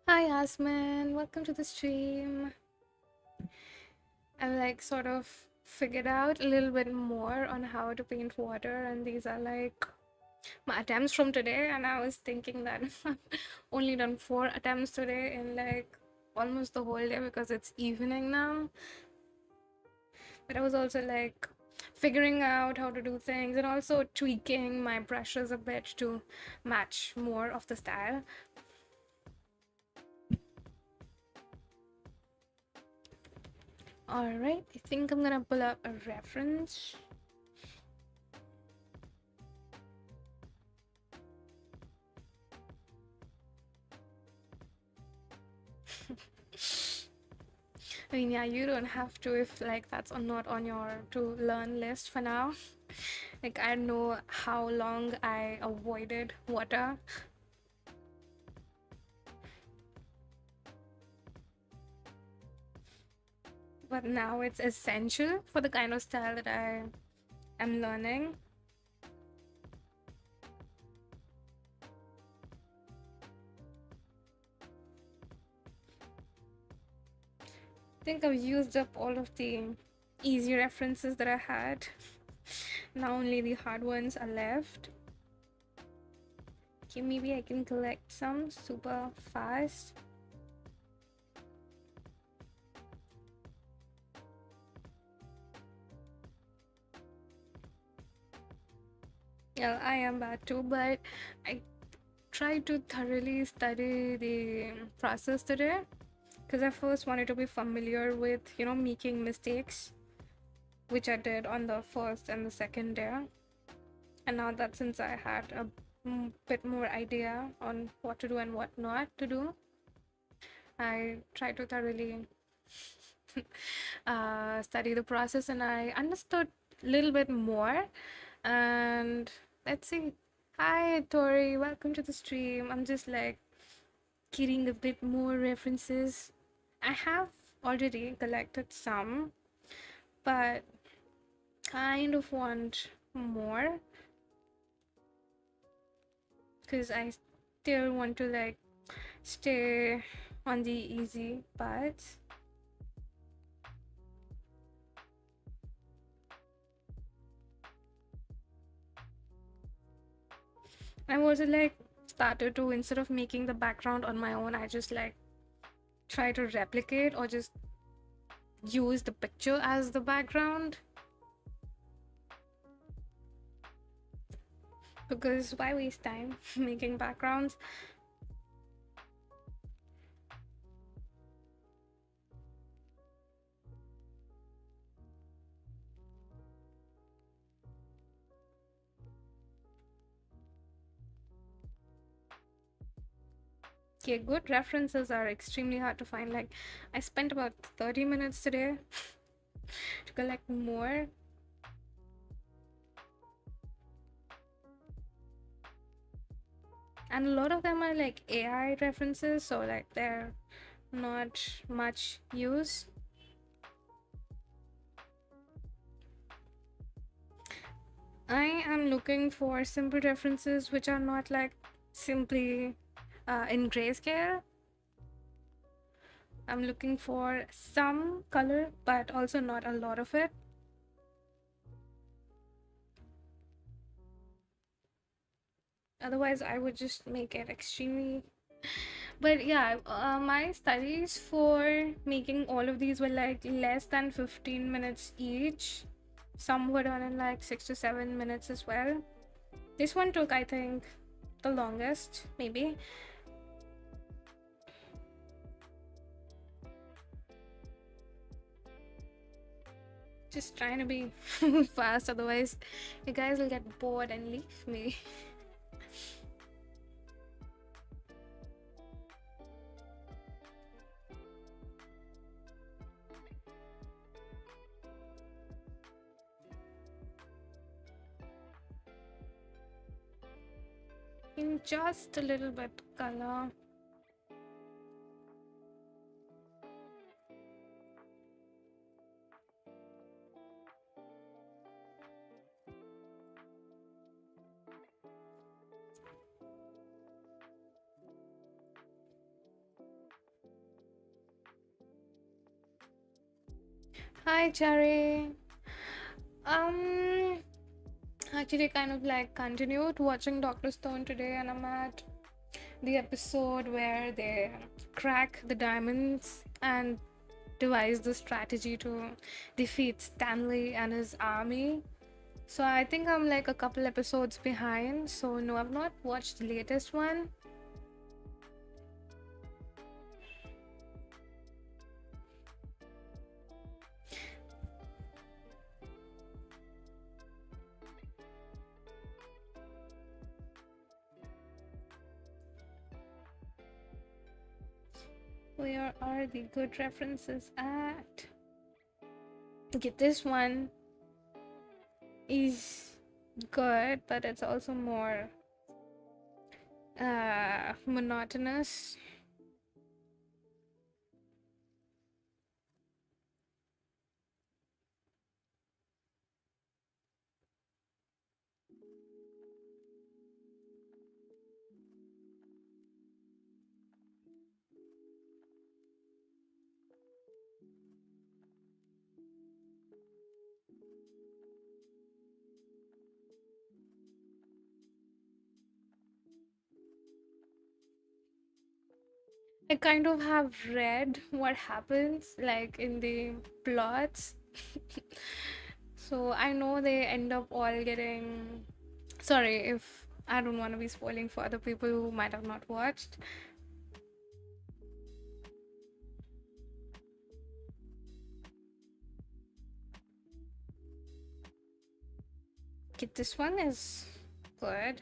Hi Yasmin, welcome to the stream. I've sort of figured out a little bit more on how to paint water, and these are my attempts from today. And I was thinking that I've only done 4 attempts today in almost the whole day because it's evening now. But I was also figuring out how to do things and also tweaking my brushes a bit to match more of the style. All right, I think I'm gonna pull up a reference. I mean, yeah, you don't have to if that's not on your to learn list for now. I know how long I avoided water, but now it's essential for the kind of style that I am learning. I think I've used up all of the easy references that I had. Now only the hard ones are left. Okay, maybe I can collect some super fast. Yeah, I am bad too, but I try to thoroughly study the process today because I first wanted to be familiar with, making mistakes, which I did on the first and the second day. And now that since I had a bit more idea on what to do and what not to do, I try to thoroughly study the process and I understood a little bit more. And let's see. Hi, Tori. Welcome to the stream. I'm just getting a bit more references. I have already collected some, but kind of want more because I still want to stay on the easy parts. I've also started to, instead of making the background on my own, I just try to replicate or just use the picture as the background, because why waste time making backgrounds? Yeah, good references are extremely hard to find. I spent about 30 minutes today to collect more. And a lot of them are AI references, so they're not much use. I am looking for simple references which are not simply in grayscale. I'm looking for some color, but also not a lot of it. Otherwise, I would just make it extremely. But yeah, my studies for making all of these were less than 15 minutes each. Some were done in 6 to 7 minutes as well. This one took, I think, the longest, maybe. Just trying to be fast, otherwise you guys will get bored and leave me. In just a little bit color. Hi, Cherry. Um, actually, kind of like continued watching Doctor Stone today, and I'm at the episode where they crack the diamonds and devise the strategy to defeat Stanley and his army. So I think I'm like a couple episodes behind. So no, I've not watched the latest one. Where are the good references at? Okay, this one is good, but it's also more monotonous. I kind of have read what happens like in the plots. So I know they end up all getting. Sorry if I don't want to be spoiling for other people who might have not watched. Okay, this one is good.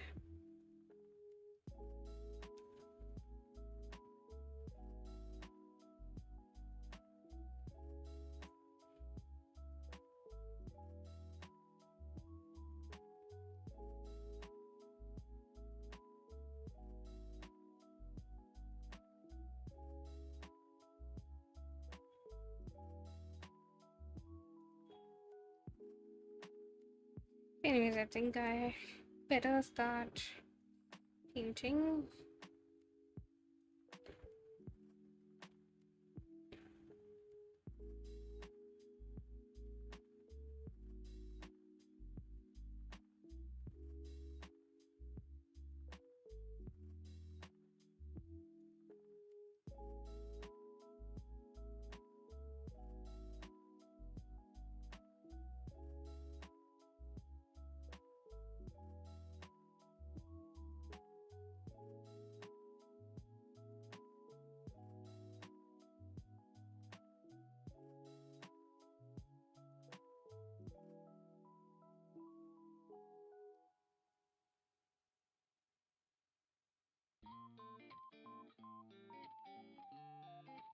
Anyways, I think I better start painting.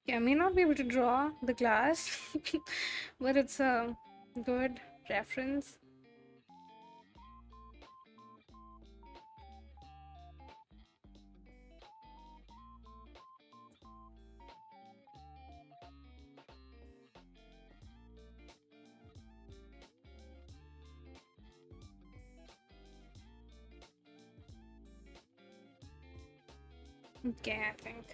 Yeah, I may not be able to draw the glass, but it's a good reference. Okay, I think.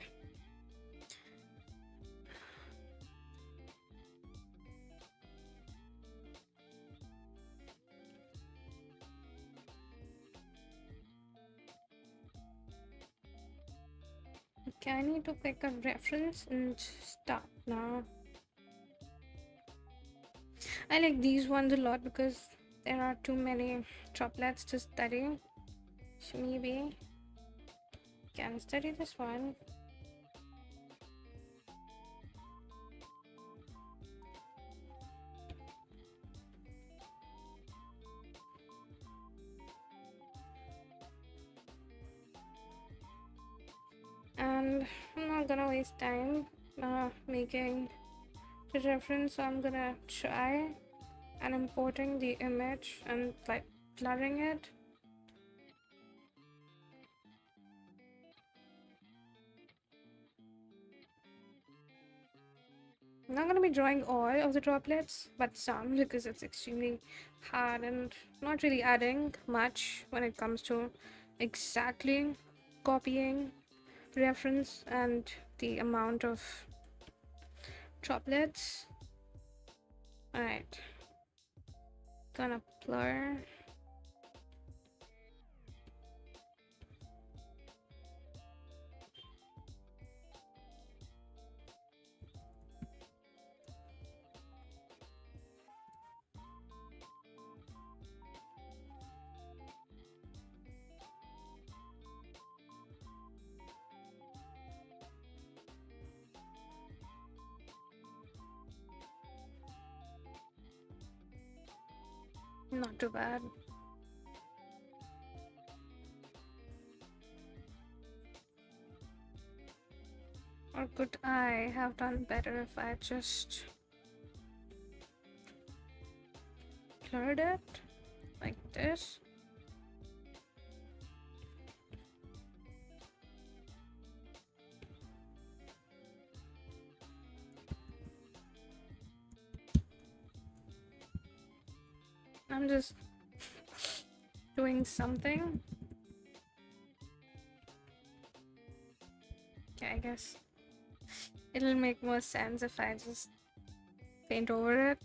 Okay, I need to pick a reference and start now. I like these ones a lot because there are too many droplets to study. So maybe can study this one. And I'm not gonna waste time making the reference, so I'm gonna try and importing the image and like blurring it. I'm not gonna be drawing all of the droplets, but some because it's extremely hard and not really adding much when it comes to exactly copying reference and the amount of droplets. Alright. Gonna blur. Not too bad. Or could I have done better if I just blurred it like this? I'm just doing something. Okay, I guess it'll make more sense if I just paint over it.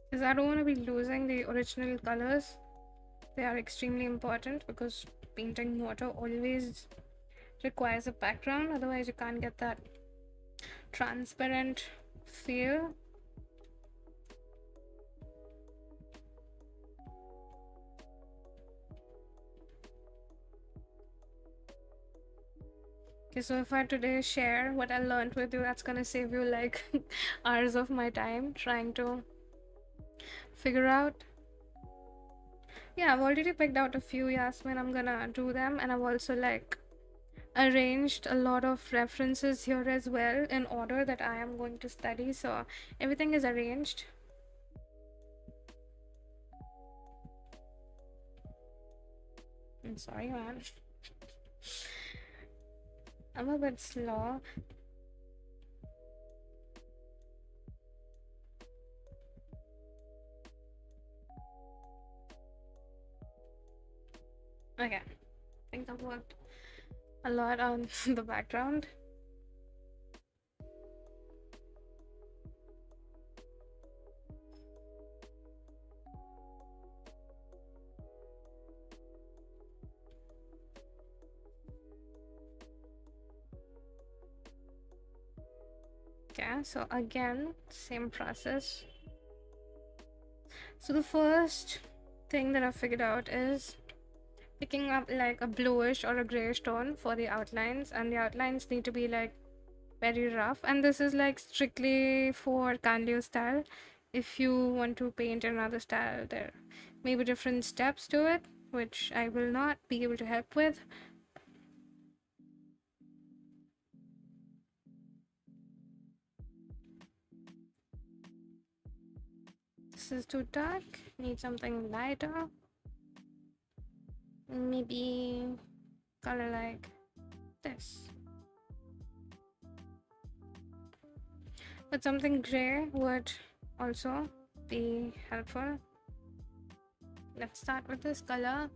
Because I don't want to be losing the original colors. They are extremely important because painting water always requires a background, otherwise you can't get that transparent feel. Okay, so if I today share what I learned with you, that's gonna save you like hours of my time trying to figure out. Yeah, I've already picked out a few, Yasmin. I'm gonna do them, and I've also like arranged a lot of references here as well in order that I am going to study, so everything is arranged. I'm sorry, man. I'm a bit slow. Okay, I think I've worked a lot on the background. Okay, so again, same process. So the first thing that I figured out is picking up like a bluish or a grayish tone for the outlines, and the outlines need to be like very rough, and this is like strictly for Kandio style. If you want to paint another style, there may be different steps to it, which I will not be able to help with. This is too dark, need something lighter. Maybe color like this. But something gray would also be helpful. Let's start with this color.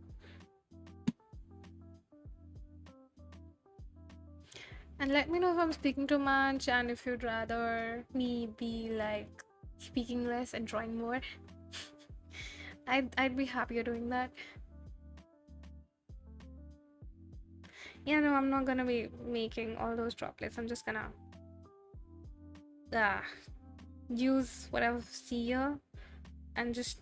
And let me know if I'm speaking too much and if you'd rather me be like speaking less and drawing more. I'd be happier doing that. Yeah, no, I'm not gonna be making all those droplets. I'm just gonna use whatever see here and just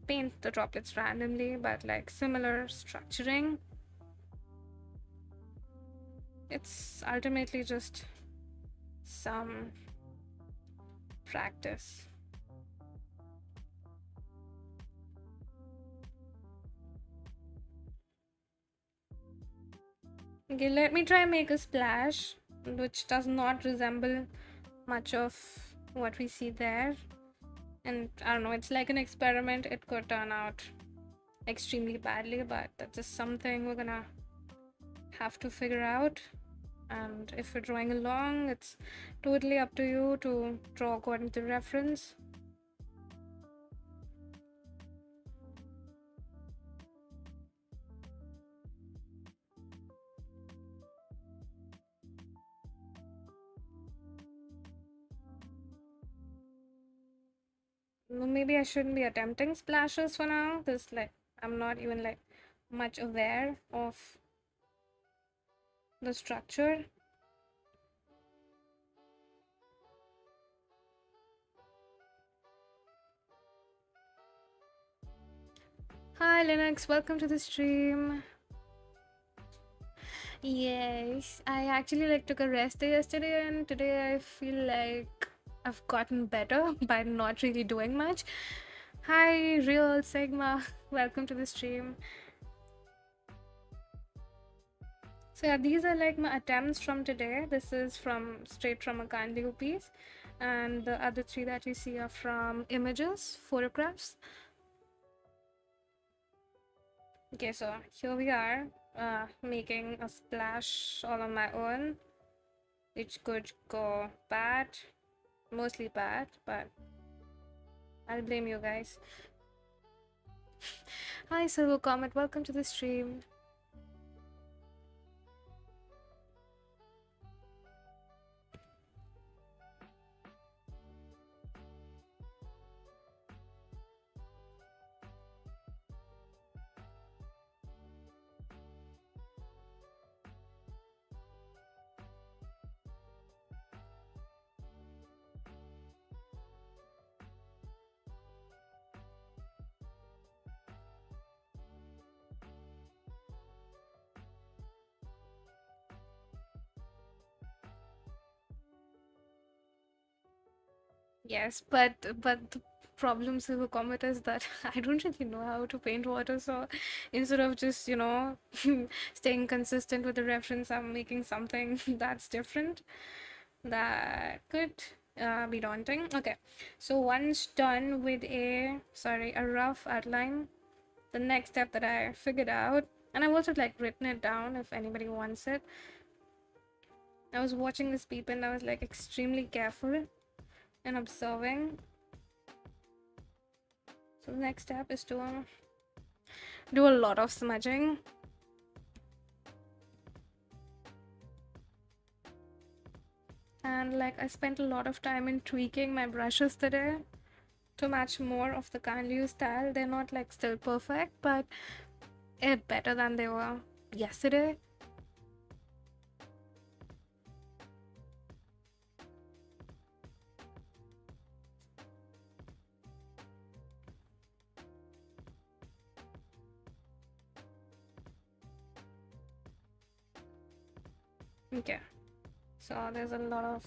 paint the droplets randomly, but like similar structuring. It's ultimately just some practice. Okay, let me try and make a splash which does not resemble much of what we see there. And I don't know, it's like an experiment. It could turn out extremely badly, but that's just something we're gonna have to figure out. And if you're drawing along, it's totally up to you to draw according to reference. Maybe I shouldn't be attempting splashes for now, because like I'm not even like much aware of the structure. Hi Linux, welcome to the stream. Yes, I actually like took a rest day yesterday, and today I feel like I've gotten better by not really doing much. Hi Real Sigma, welcome to the stream. So yeah, these are like my attempts from today. This is from straight from a Kandiu piece, and the other three that you see are from images, photographs. Okay, so here we are, making a splash all on my own. It could go bad, mostly bad, but I'll blame you guys. Hi Silver Comet, welcome to the stream. Yes, but the problem, Silver Comet, is that I don't really know how to paint water, so instead of just, staying consistent with the reference, I'm making something that's different. That could be daunting. Okay, so once done with a rough outline, the next step that I figured out, and I've also like written it down if anybody wants it. I was watching this people and I was like extremely careful and observing. So the next step is to do a lot of smudging. And like I spent a lot of time in tweaking my brushes today to match more of the Kanliu style. They're not like still perfect, but it's better than they were yesterday. Okay, so there's a lot of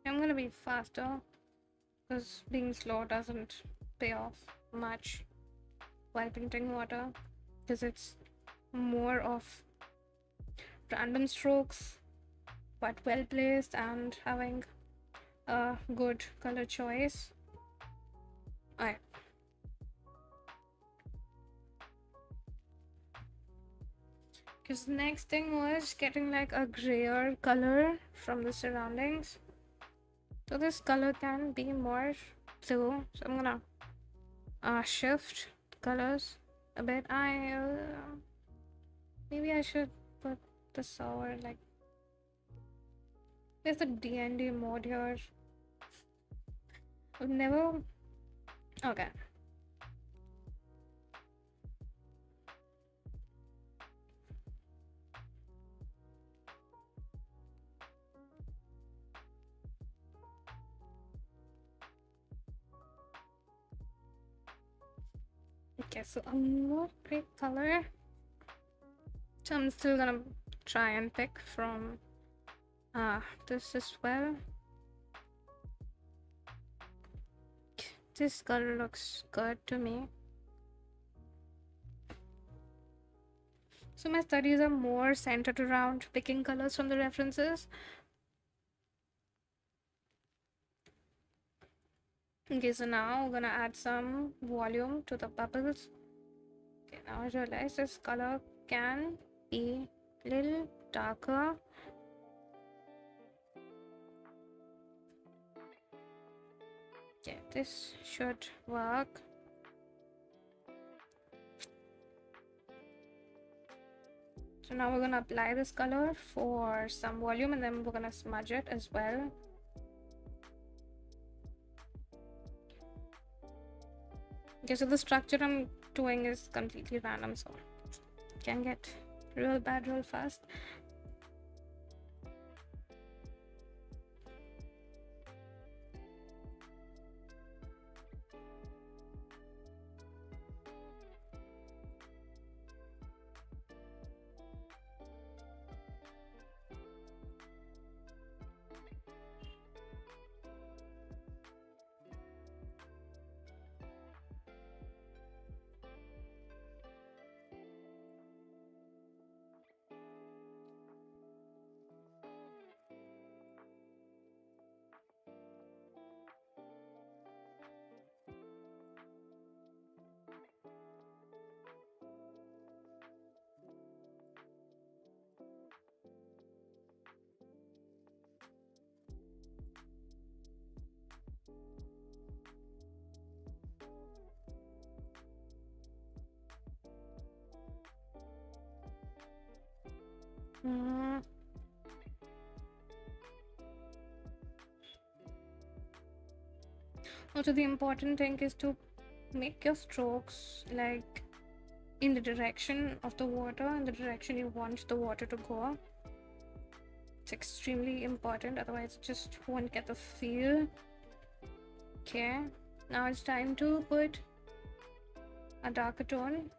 I'm gonna be faster because being slow doesn't pay off much while painting water, because it's more of random strokes but well placed and having a good color choice. Alright. Because the next thing was getting like a grayer color from the surroundings. So this color can be more blue. So I'm gonna shift colors a bit. Maybe I should put this over like there's the D&D mode here. I've never. Okay. Okay, so a more great color. So I'm still gonna try and pick from this as well. This color looks good to me. So my studies are more centered around picking colors from the references. Okay, so now we're gonna add some volume to the bubbles. Okay, now I realize this color can be a little darker. Yeah, this should work. So now we're gonna apply this color for some volume and then we're gonna smudge it as well. Okay, so the structure I'm doing is completely random, so it can get real bad real fast. Also, the important thing is to make your strokes like in the direction of the water, in the direction you want the water to go. It's extremely important, otherwise you just won't get the feel. Okay, now it's time to put a darker tone.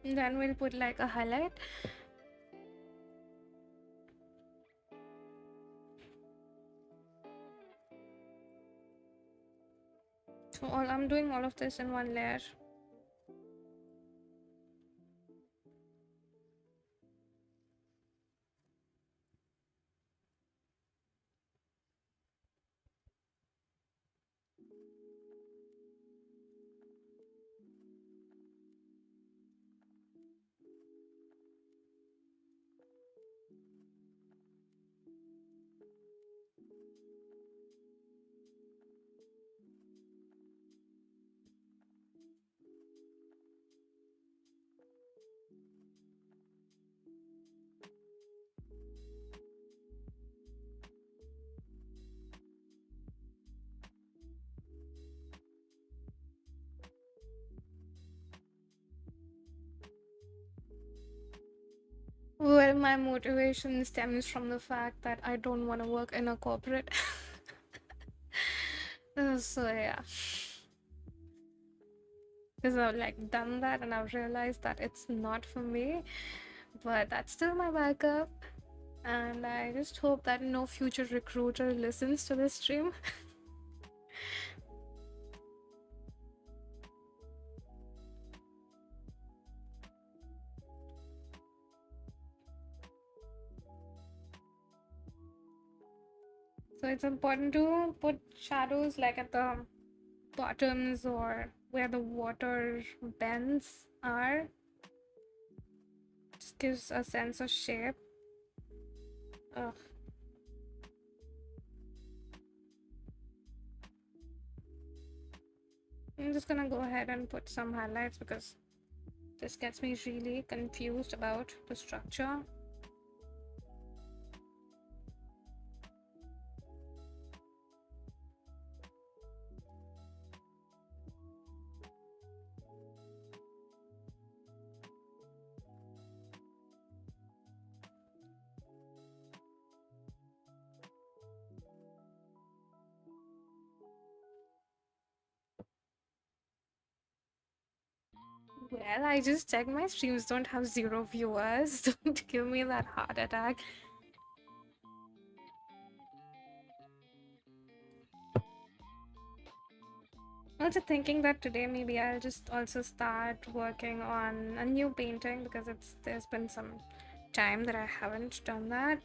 And then we'll put like a highlight. So I'm doing all of this in one layer. Well, my motivation stems from the fact that I don't want to work in a corporate. So yeah, because I've like done that and I've realized that it's not for me, but that's still my backup. And I just hope that no future recruiter listens to this stream. So it's important to put shadows like at the bottoms or where the water bends are. Just gives a sense of shape. Ugh. I'm just gonna go ahead and put some highlights because this gets me really confused about the structure. Well, I just checked my streams don't have 0 viewers. Don't give me that heart attack. Also thinking that today maybe I'll just also start working on a new painting because there's been some time that I haven't done that.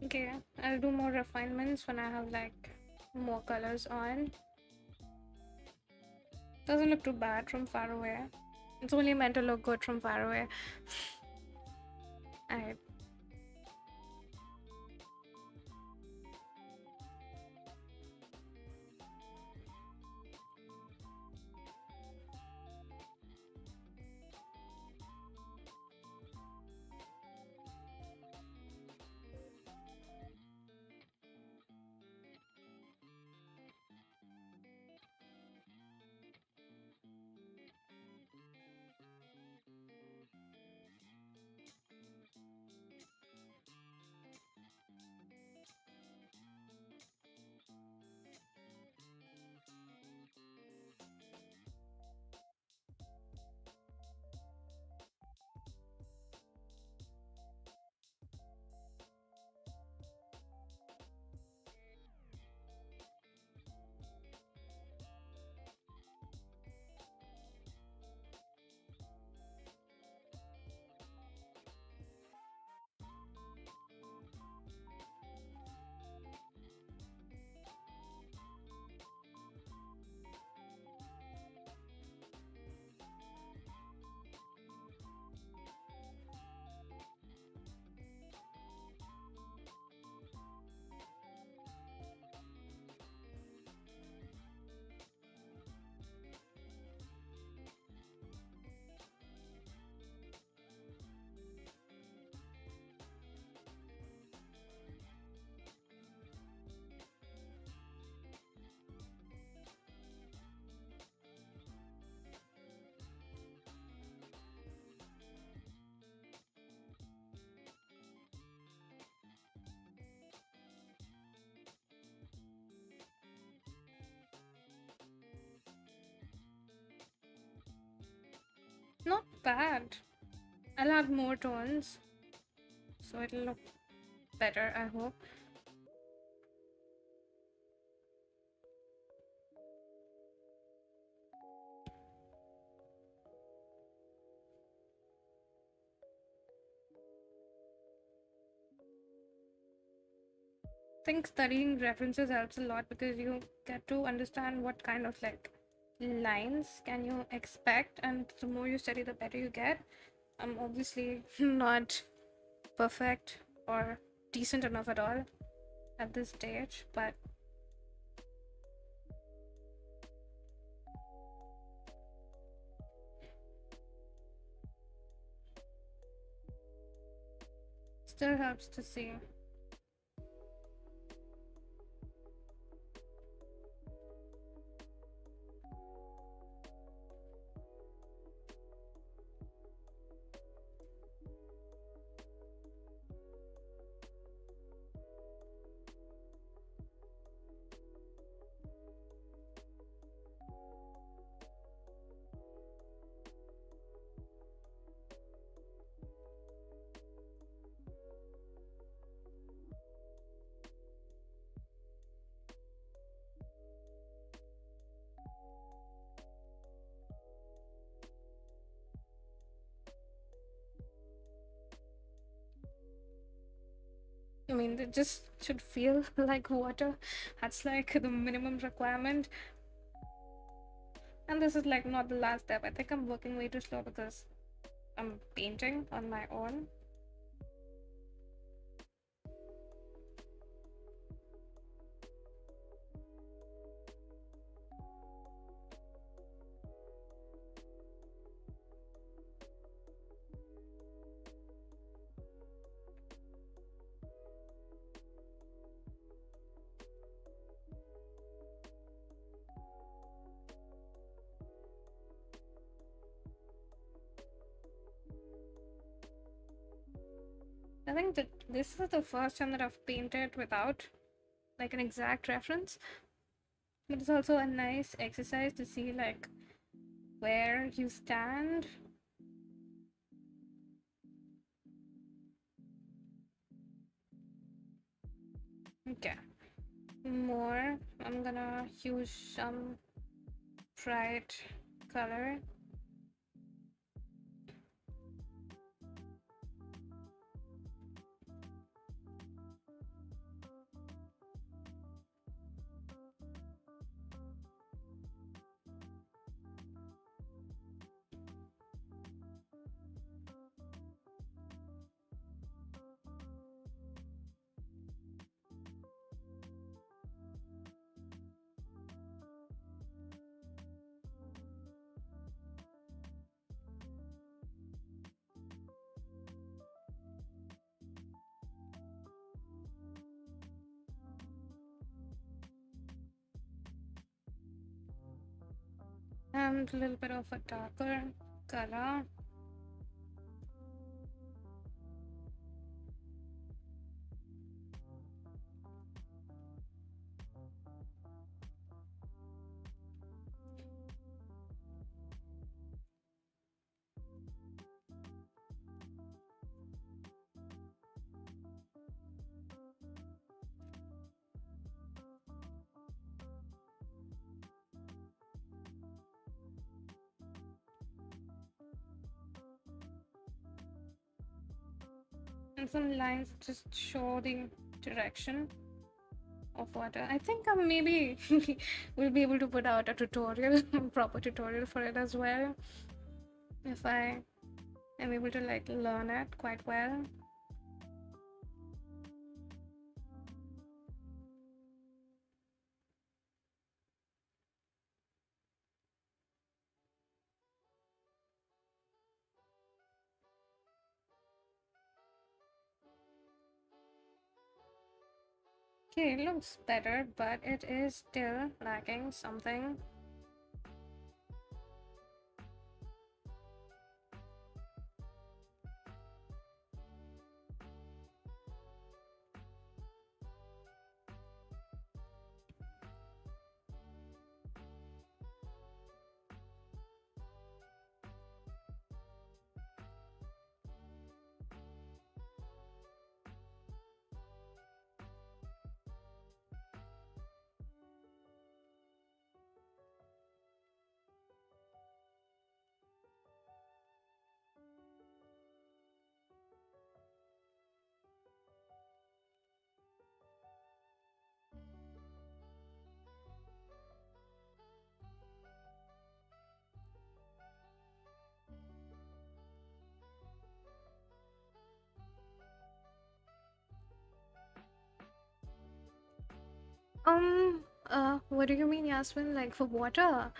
Okay, I'll do more refinements when I have like more colors on. Doesn't look too bad from far away. It's only meant to look good from far away. Alright. Not bad. I'll add more tones so it'll look better, I hope. I think studying references helps a lot because you get to understand what kind of like lines can you expect, and the more you study the better you get. I'm obviously not perfect or decent enough at all at this stage, but still helps to see. I mean, it just should feel like water. That's like the minimum requirement. And this is like not the last step. I think I'm working way too slow because I'm painting on my own. I think that this is the first time that I've painted without like an exact reference, but it's also a nice exercise to see like where you stand. Okay, more. I'm gonna use some bright color. And a little bit of a darker color. And some lines just show the direction of water. I think maybe we'll be able to put out a tutorial, proper tutorial for it as well, if I am able to like learn it quite well. Okay, it looks better, but it is still lacking something. What do you mean, Yasmin? Like for water?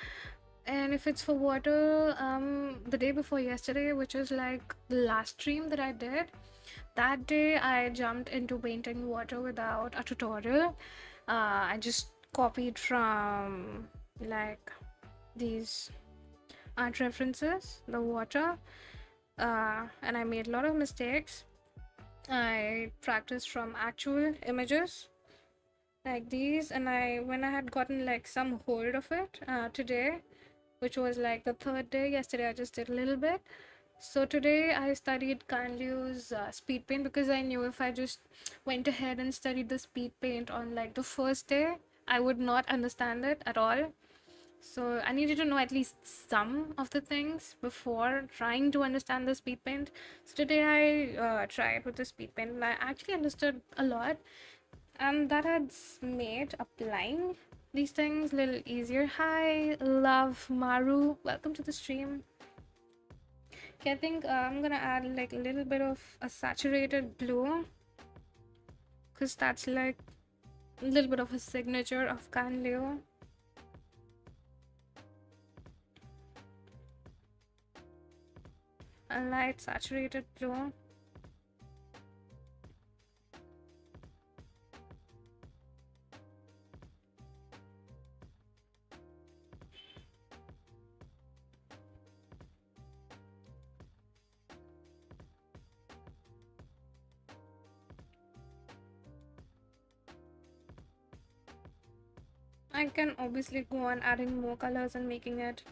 And if it's for water, the day before yesterday, which is like the last stream that I did, that day I jumped into painting water without a tutorial. I just copied from like these art references, the water, and I made a lot of mistakes. I practiced from actual images like these, and when I had gotten like some hold of it today, which was like the third day. Yesterday I just did a little bit. So today I studied Kanliu's speed paint because I knew if I just went ahead and studied the speed paint on like the first day, I would not understand it at all. So I needed to know at least some of the things before trying to understand the speed paint. So today I tried with the speed paint and I actually understood a lot, and that has made applying these things a little easier. Hi, love Maru, welcome to the stream. Okay, I think I'm gonna add like a little bit of a saturated blue because that's like a little bit of a signature of Kanleo. A light saturated blue. I can obviously go on adding more colors and making it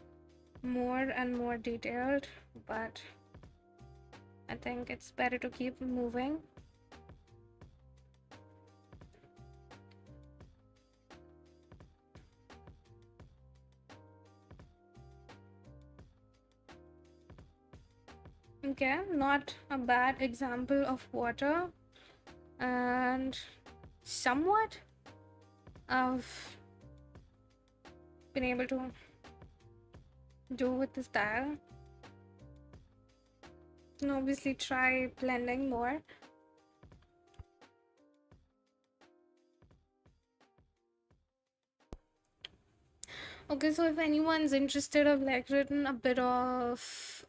more and more detailed, but I think it's better to keep moving. Okay, not a bad example of water, and somewhat I've been able to do with the style. And obviously try blending more. Okay, so if anyone's interested, I've like written a bit of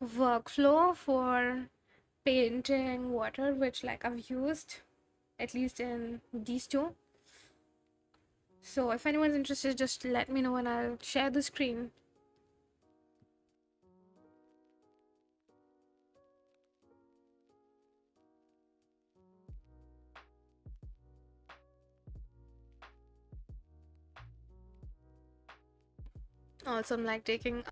workflow for painting water, which like I've used at least in these two. So if anyone's interested, just let me know and I'll share the screen. Also, I'm like taking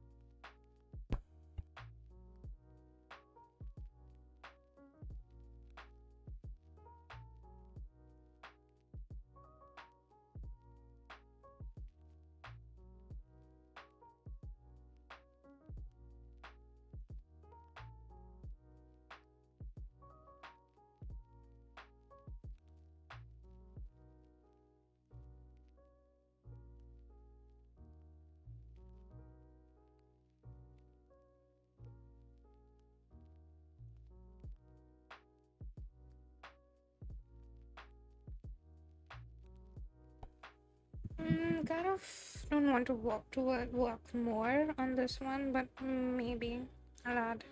kind of don't want to work more on this one, but maybe I'll add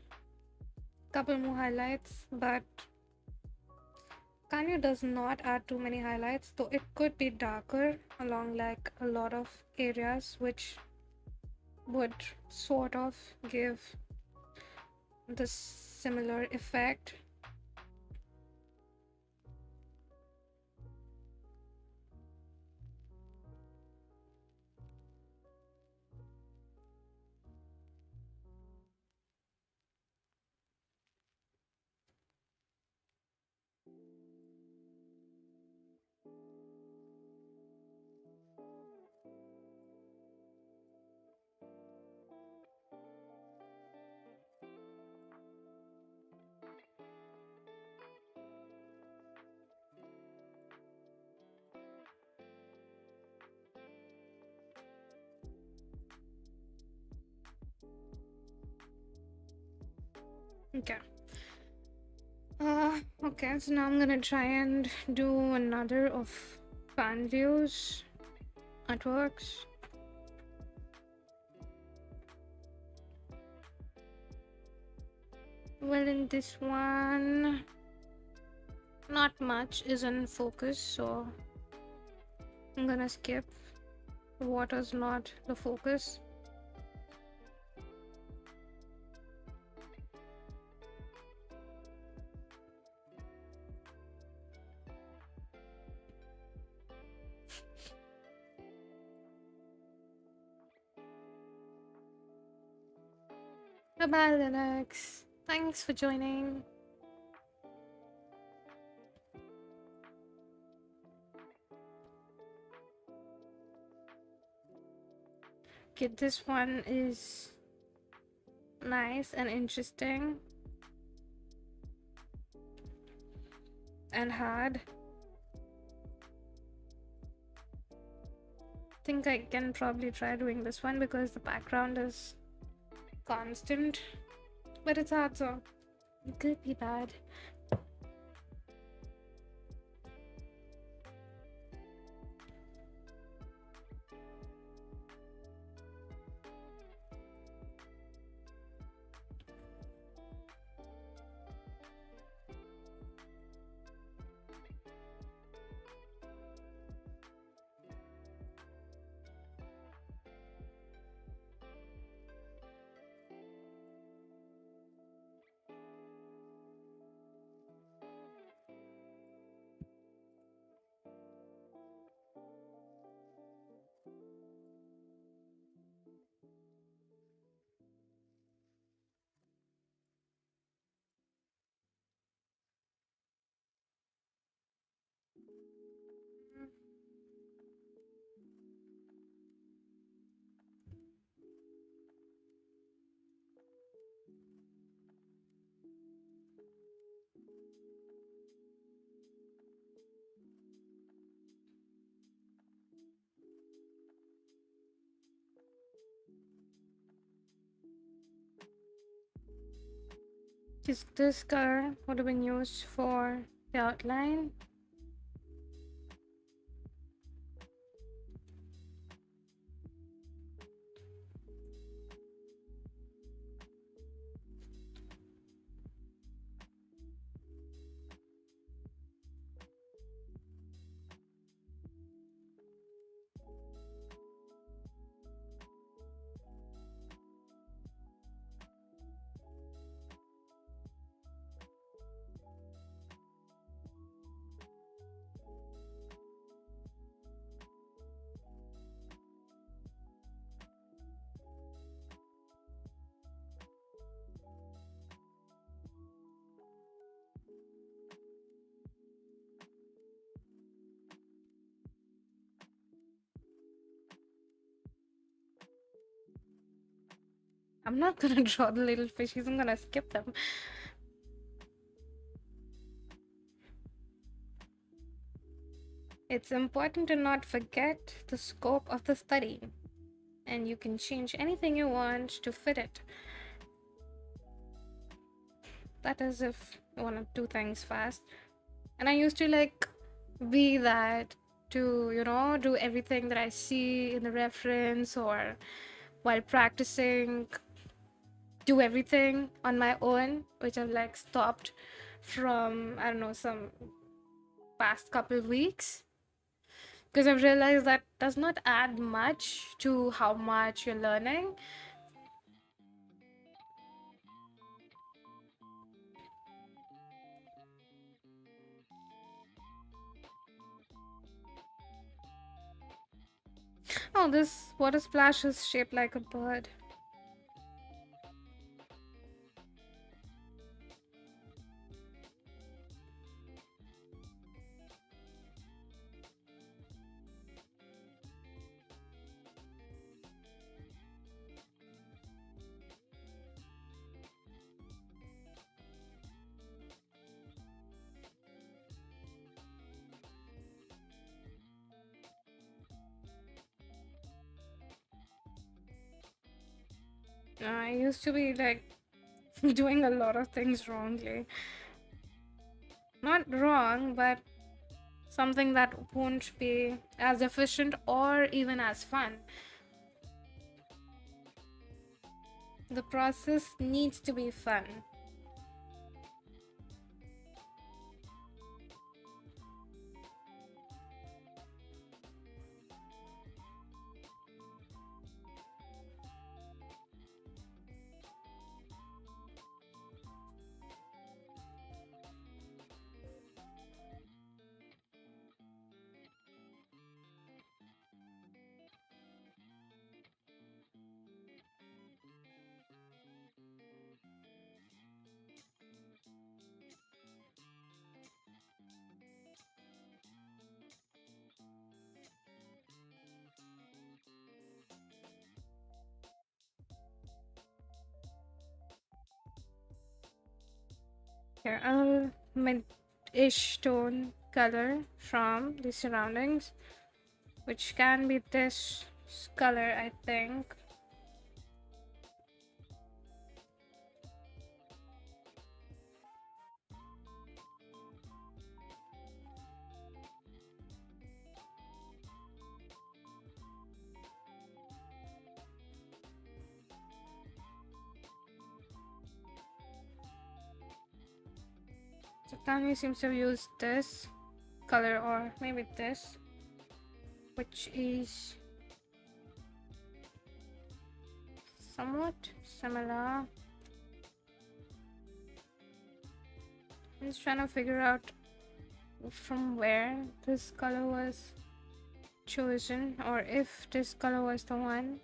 a couple more highlights. But Kanye does not add too many highlights, though it could be darker along like a lot of areas, which would sort of give the similar effect. Okay. Okay, so now I'm gonna try and do another of fan views artworks. Well, in this one, not much is in focus, so I'm gonna skip. The water's not the focus. Bye-bye, Linux. Thanks for joining. Okay, this one is nice and interesting and hard. I think I can probably try doing this one because the background is constant, but it's hard, so it could be bad. This color would have been used for the outline. I'm not gonna draw the little fishies, I'm gonna skip them. It's important to not forget the scope of the study, and you can change anything you want to fit it. That is if you want to do things fast. And I used to like be that to, do everything that I see in the reference or while practicing, do everything on my own, which I've like stopped from, I don't know, some past couple weeks, because I've realized that does not add much to how much you're learning. Oh, this water splash is shaped like a bird. I used to be like doing a lot of things wrongly. Not wrong, but something that won't be as efficient or even as fun. The process needs to be fun. here a mid-ish tone color from the surroundings, which can be this color, I think. So Tanya seems to have used this color, or maybe this, which is somewhat similar. I'm just trying to figure out from where this color was chosen, or if this color was the one.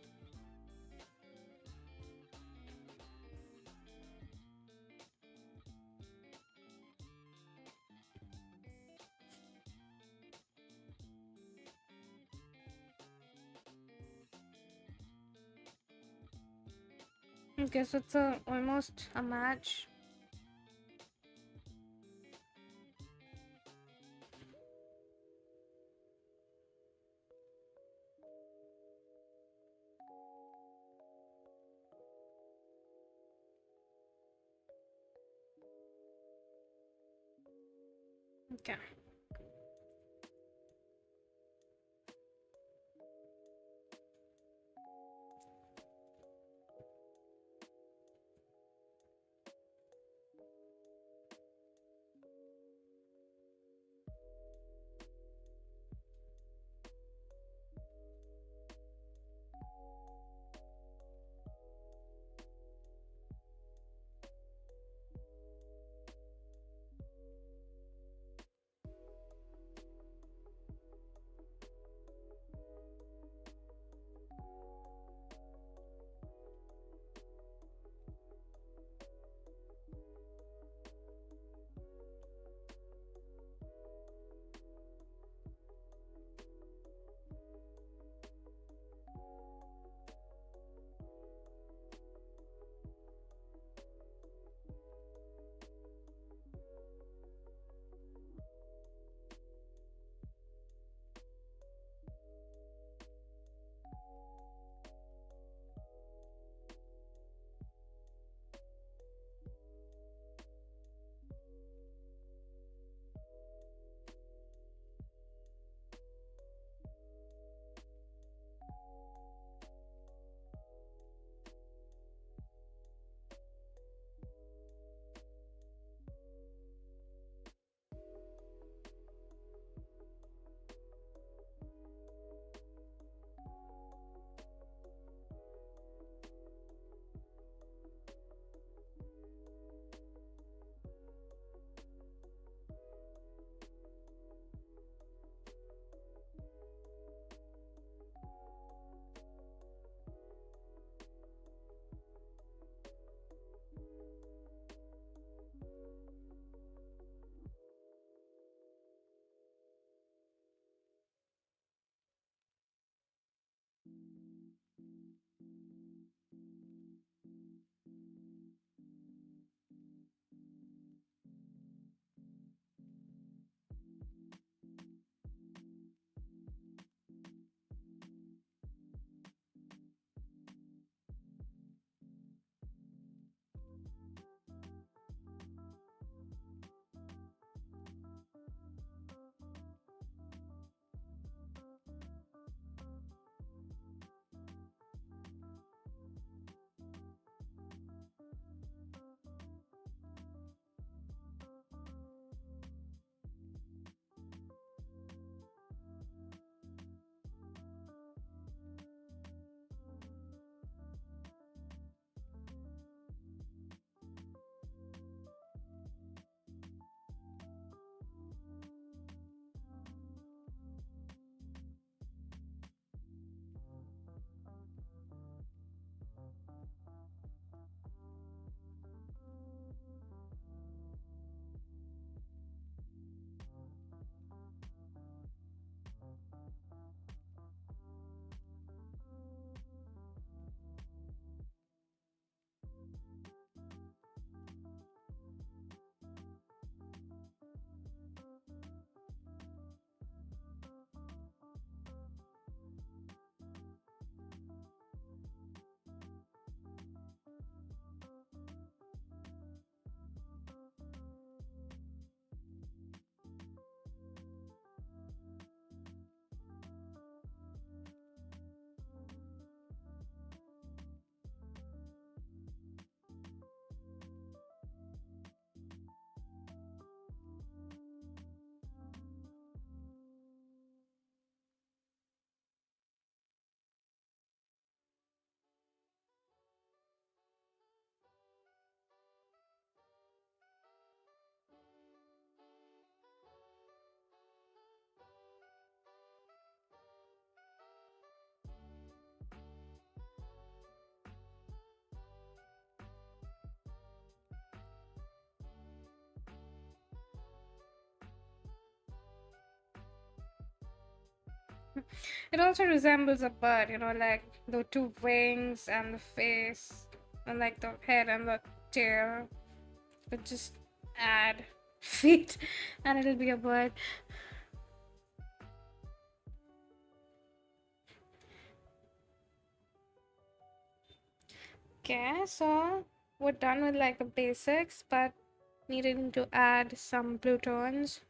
I guess it's almost a match. Okay. It also resembles a bird, like the two wings and the face, and like the head and the tail. But just add feet, and it'll be a bird. Okay, so we're done with like the basics, but needing to add some blue tones.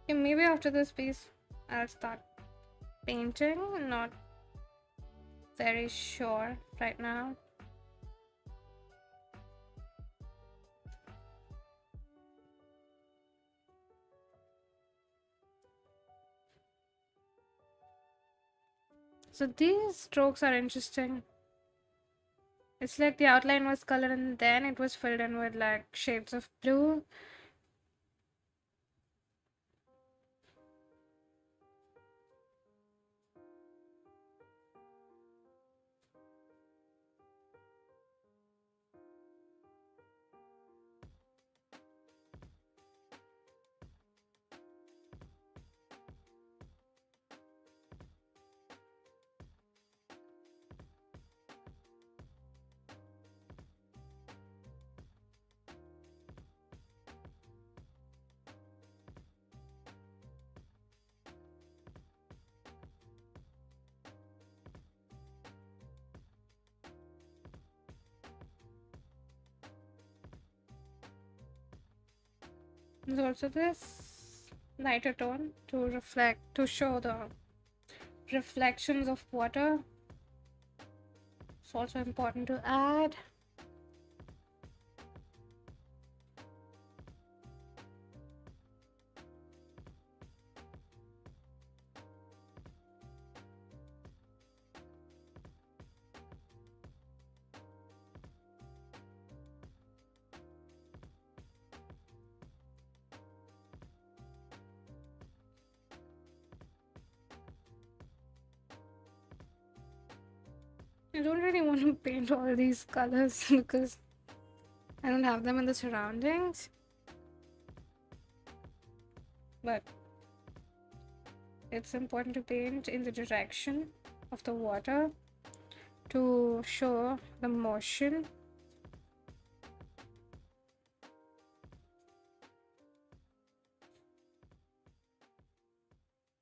Okay, maybe after this piece, I'll start painting. Not very sure right now. So these strokes are interesting. It's like the outline was colored and then it was filled in with like shades of blue. There's also this lighter tone to show the reflections of water. It's also important to add. I don't really want to paint all these colors because I don't have them in the surroundings. But it's important to paint in the direction of the water to show the motion.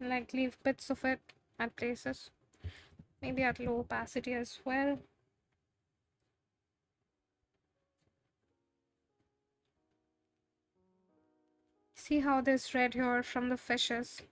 Like leave bits of it at places, maybe at low opacity as well. See how this red here from the fishes.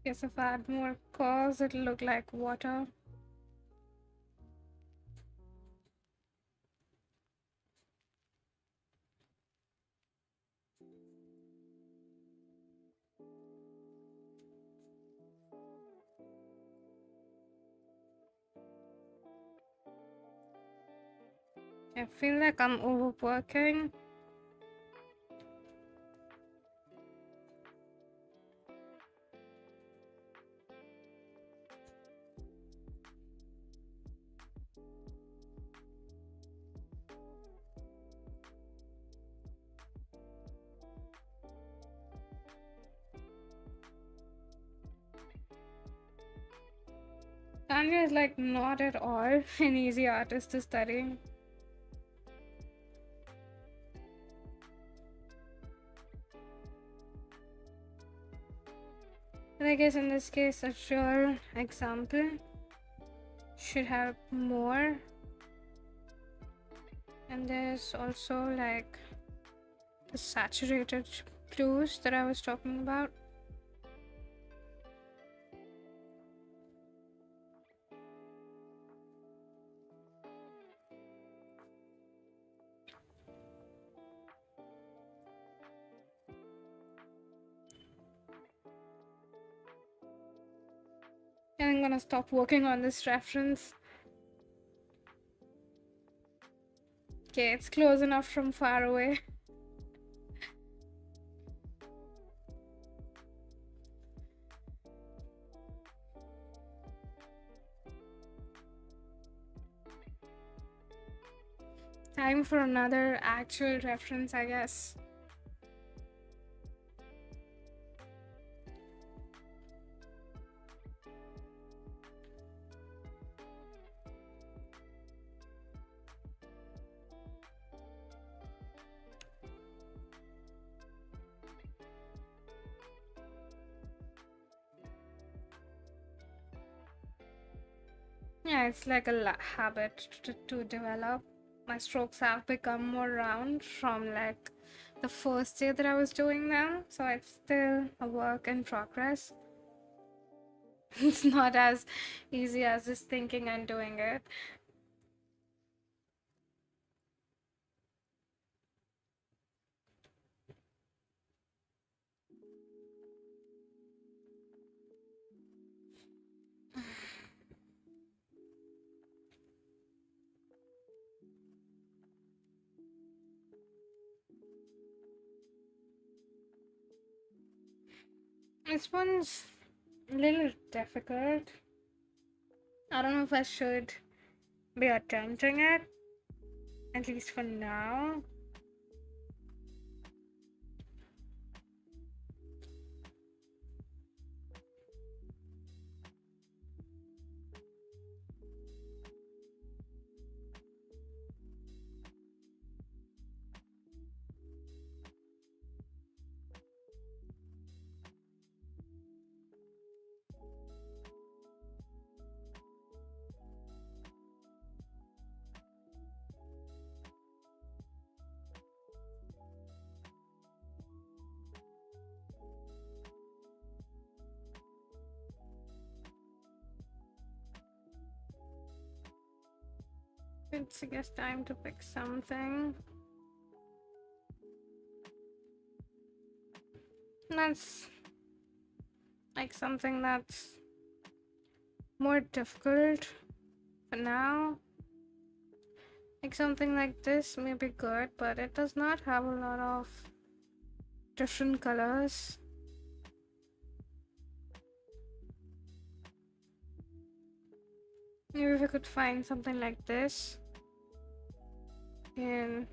Guess if I add more curves, it'll look like water. I feel like I'm overworking. Tanya is like not at all an easy artist to study. But I guess in this case, a real example should help more. And there's also like the saturated blues that I was talking about. And I'm gonna stop working on this reference. Okay, it's close enough from far away. Time for another actual reference, I guess. Yeah, it's like a habit to develop. My strokes have become more round from like the first day that I was doing them, so it's still a work in progress. It's not as easy as just thinking and doing it. This one's a little difficult. I don't know if I should be attempting it, at least for now. It's, I guess, time to pick something. That's like something that's more difficult for now. Like something like this may be good, but it does not have a lot of different colors. Maybe if we could find something like this in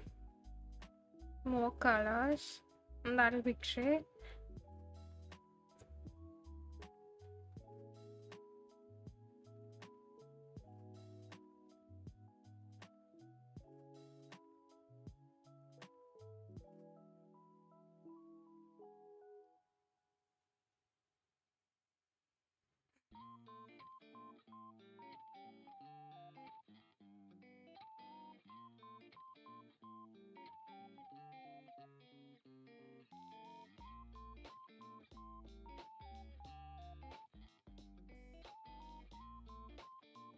more colors, that'll be great.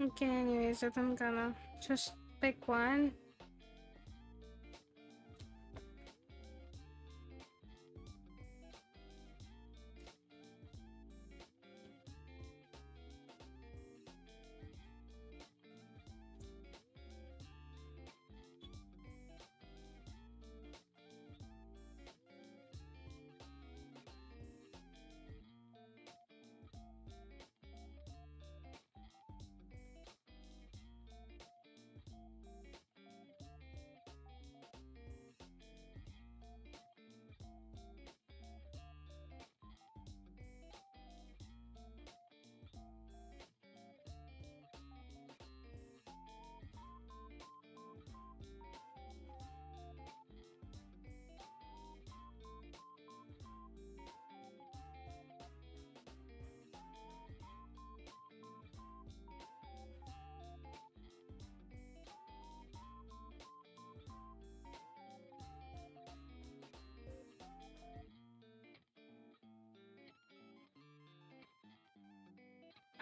Okay, anyways, I'm gonna just pick one.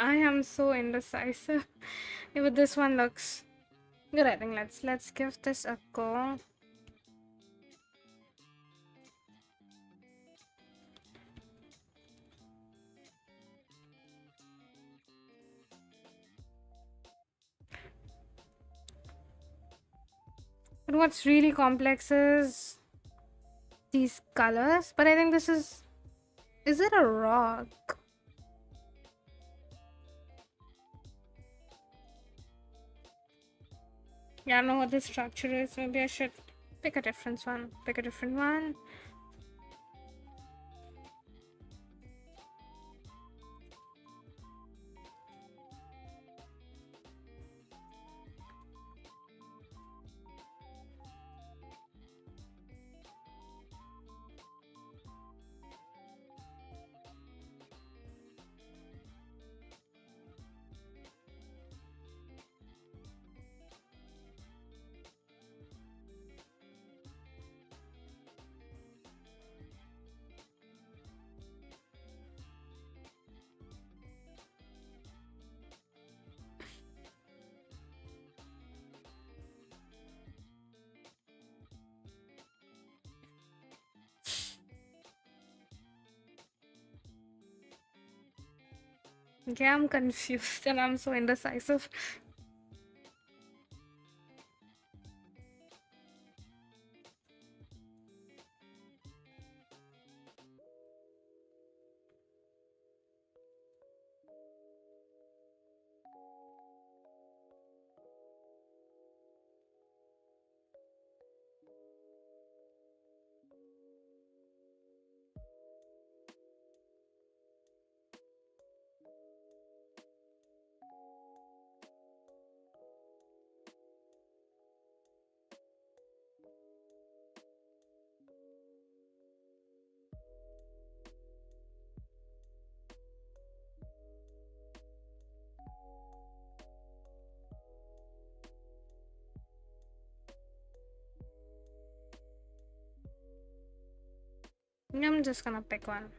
I am so indecisive. Yeah, but this one looks good. I think let's give this a go. But what's really complex is these colors. But I think this is it a rock? Yeah, I don't know what the structure is. Maybe I should pick a different one. Pick a different one. Okay, I'm confused and I'm so indecisive. I'm just gonna pick one.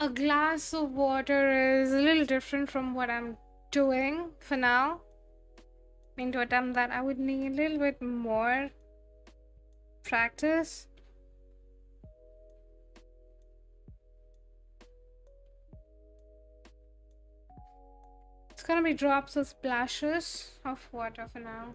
A glass of water is a little different from what I'm doing for now. I mean, to attempt that, I would need a little bit more practice. It's gonna be drops or splashes of water for now.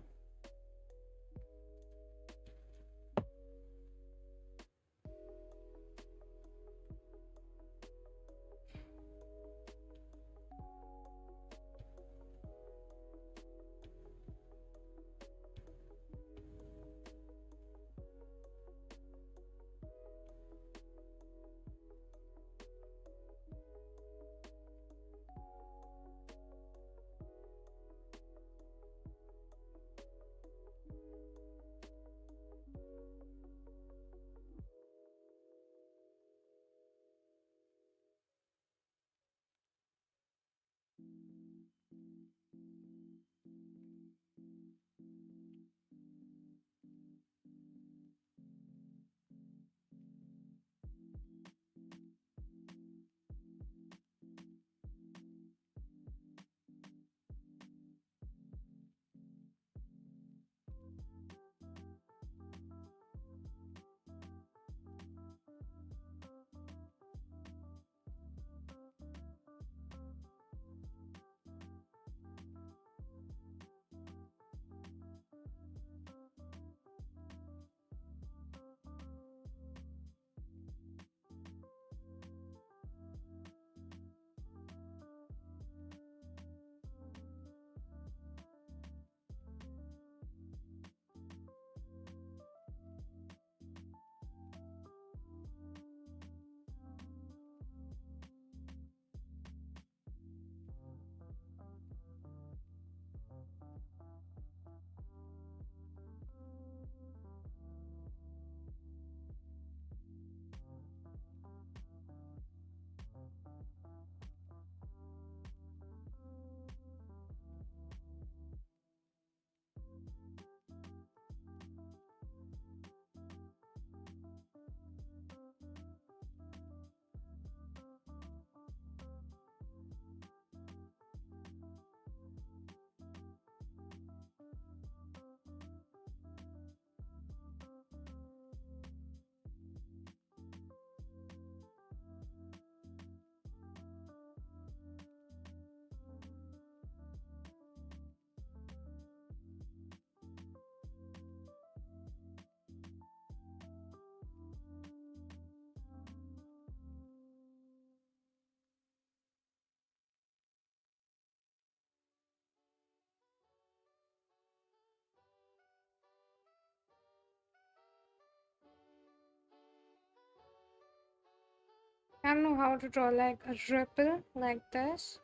I don't know how to draw like a ripple like this.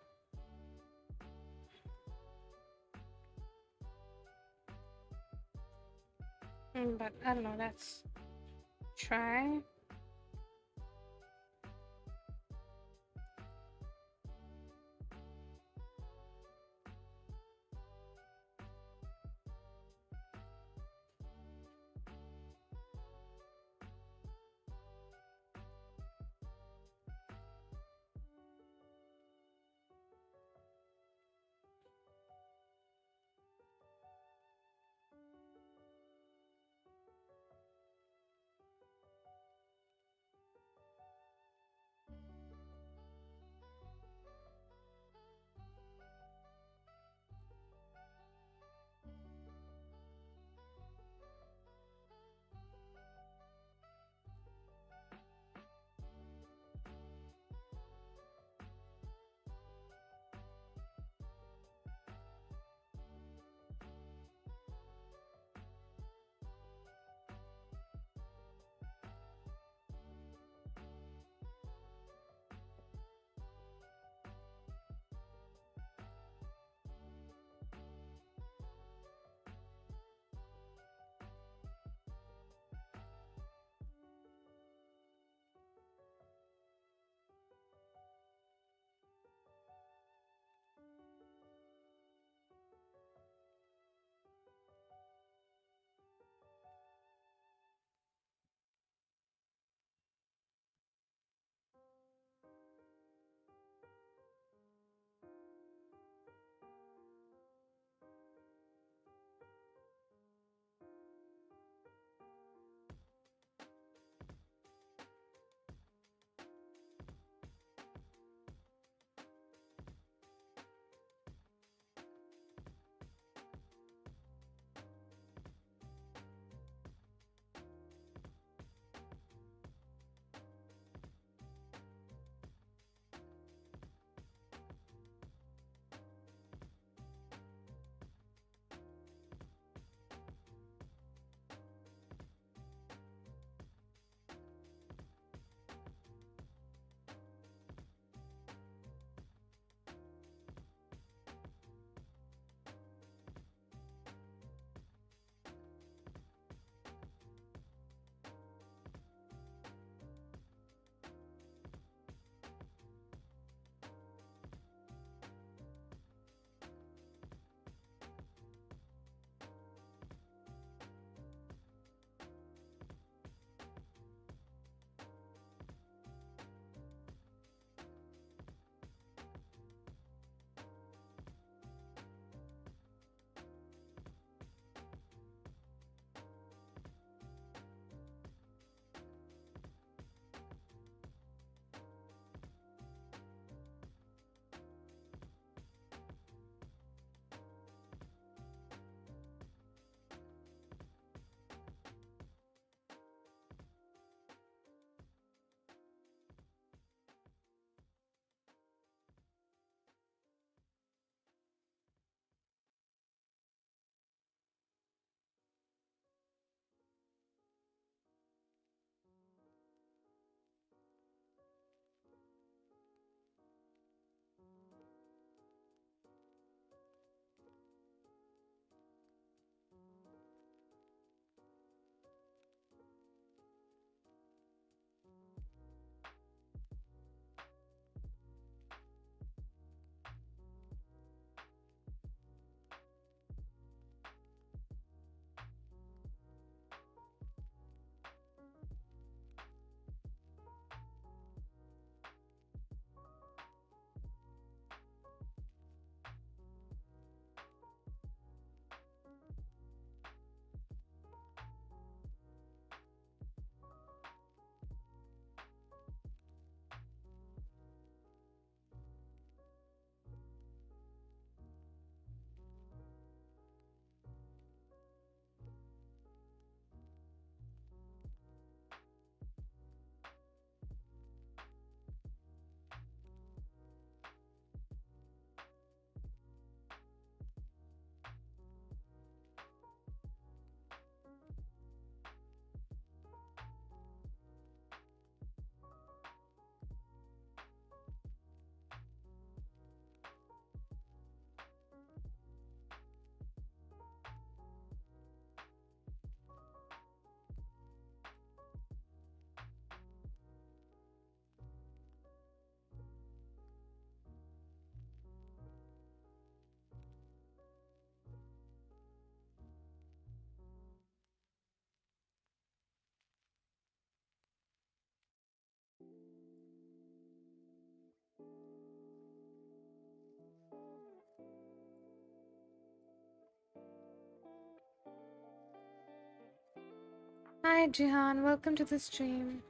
But I don't know, let's try. Hi, Jihan. Welcome to the stream.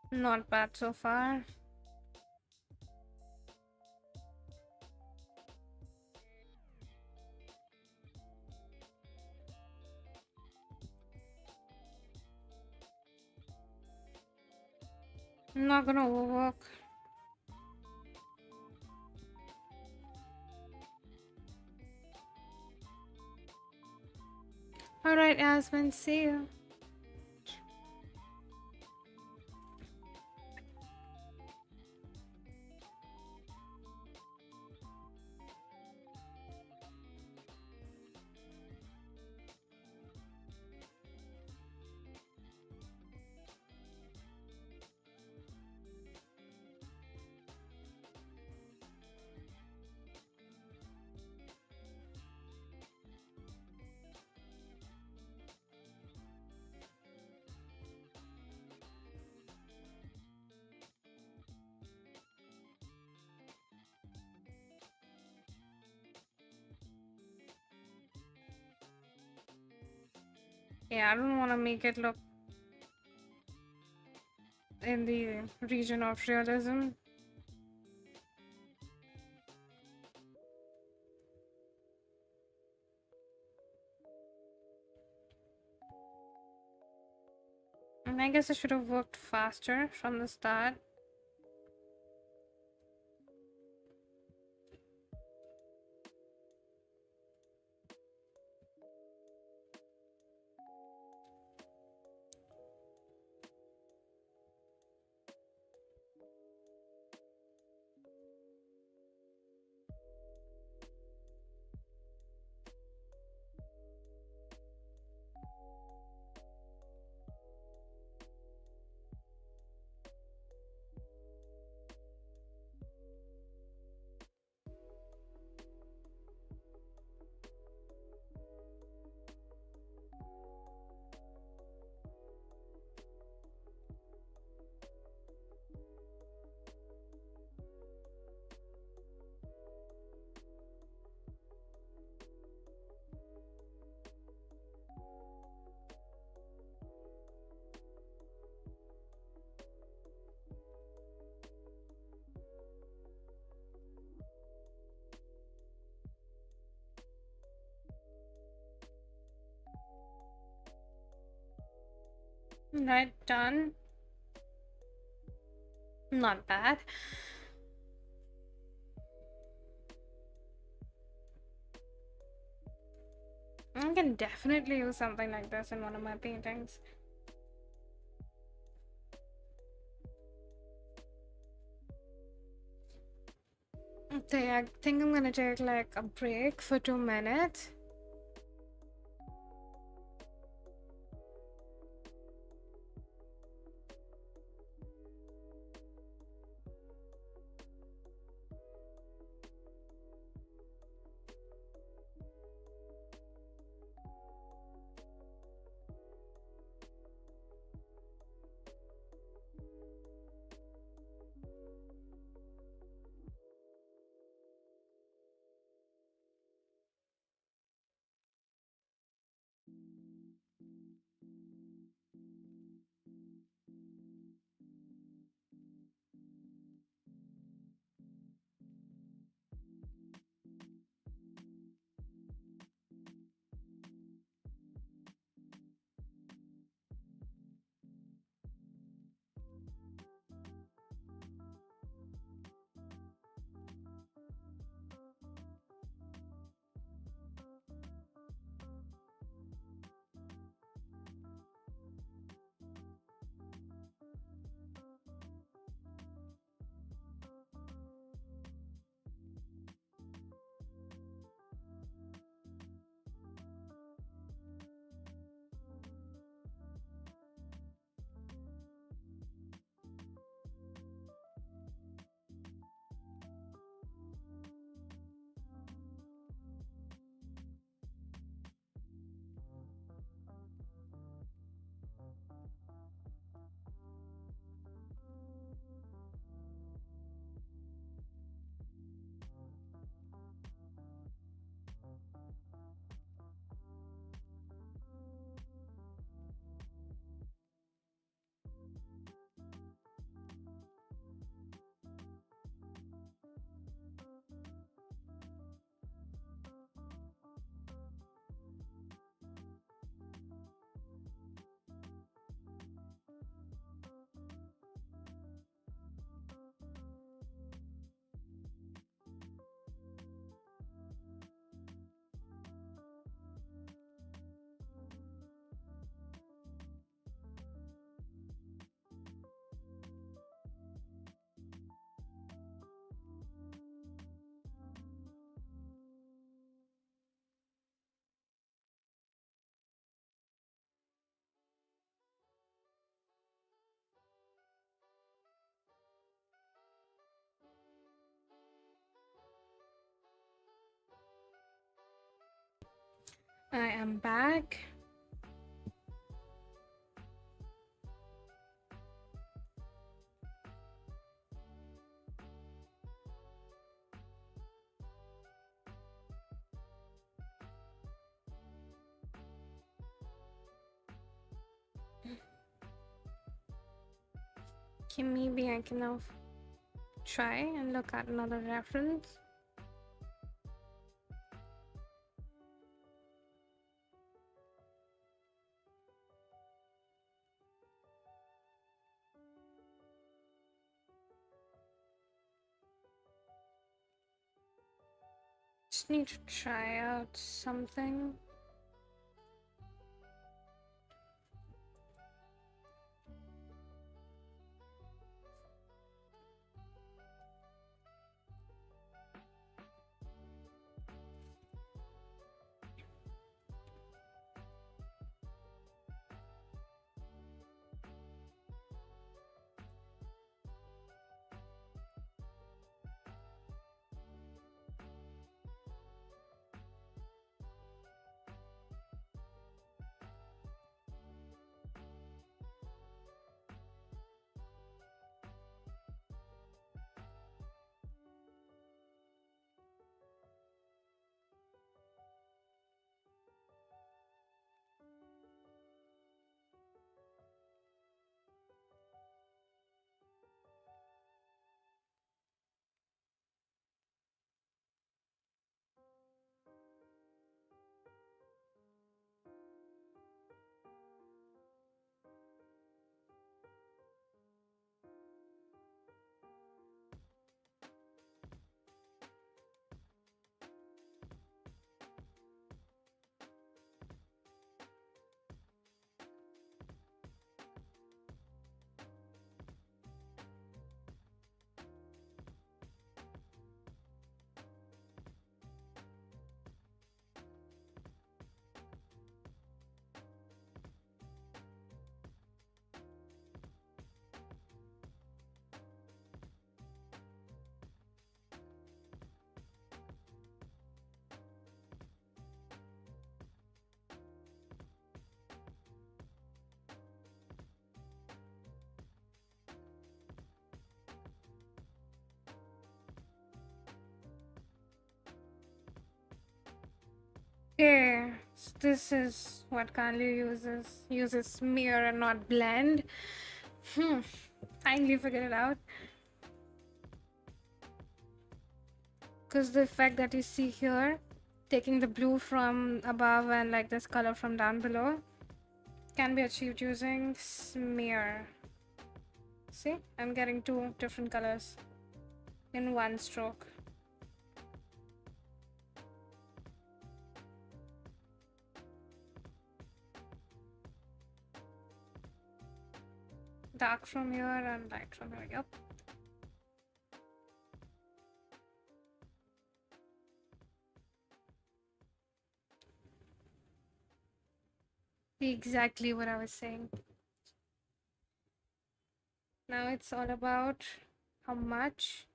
Not bad so far. I'm not gonna overwork. Alright, Aspen, see you. Yeah, I don't want to make it look in the region of realism. And I guess I should have worked faster from the start. Right, done. Not bad. I can definitely use something like this in one of my paintings. Okay, I think I'm gonna take like a break for 2 minutes. I am back. Okay, maybe I can now try and look at another reference. Just need to try out something. Okay, so this is what Kanlu uses. Uses smear and not blend. Finally figured it out. Because the effect that you see here, taking the blue from above and like this color from down below, can be achieved using smear. See, I'm getting two different colors in one stroke. Dark from here and light from here. Yep. Exactly what I was saying. Now it's all about how much.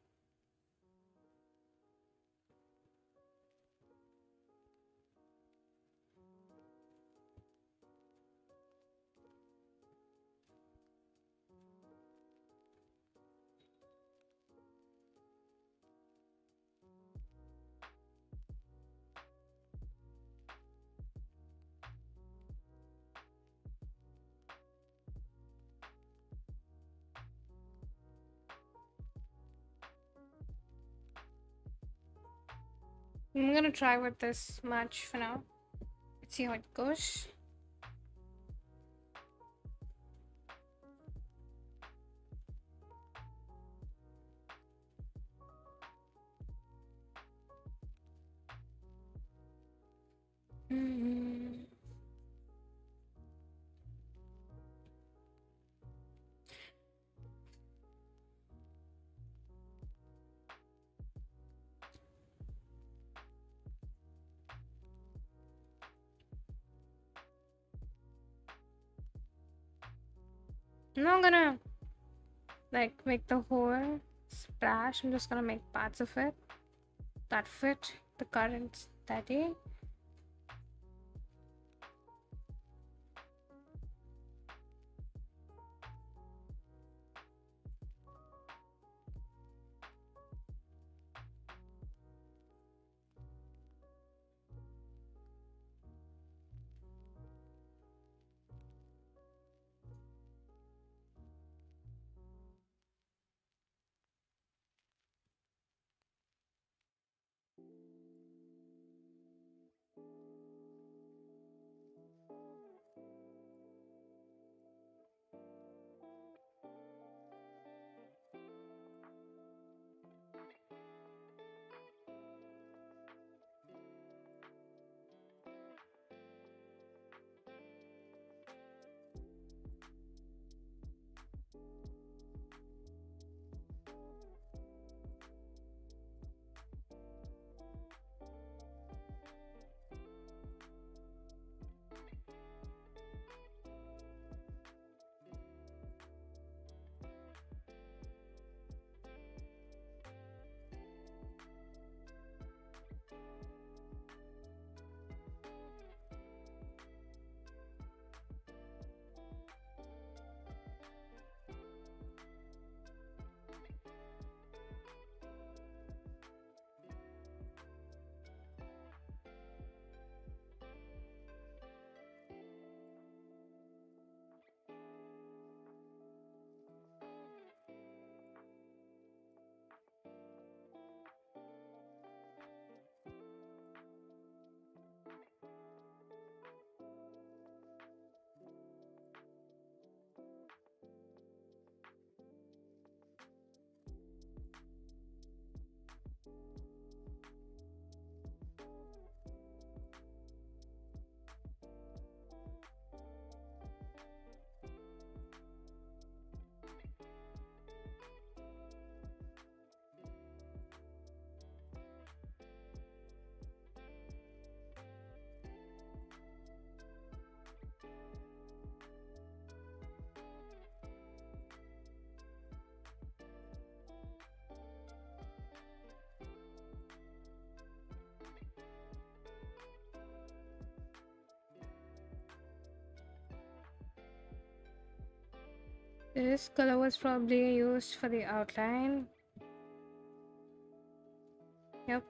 I'm gonna try with this much for now. Let's see how it goes. I'm not gonna like make the whole splash. I'm just gonna make parts of it that fit the current steady. This color was probably used for the outline. Yep.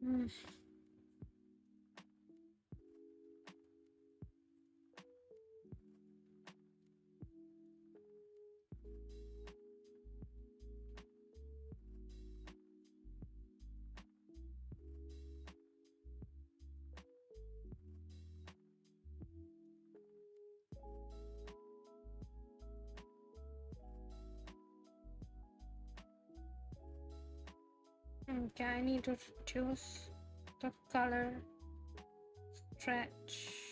Mm. Okay, I need to choose the color stretch.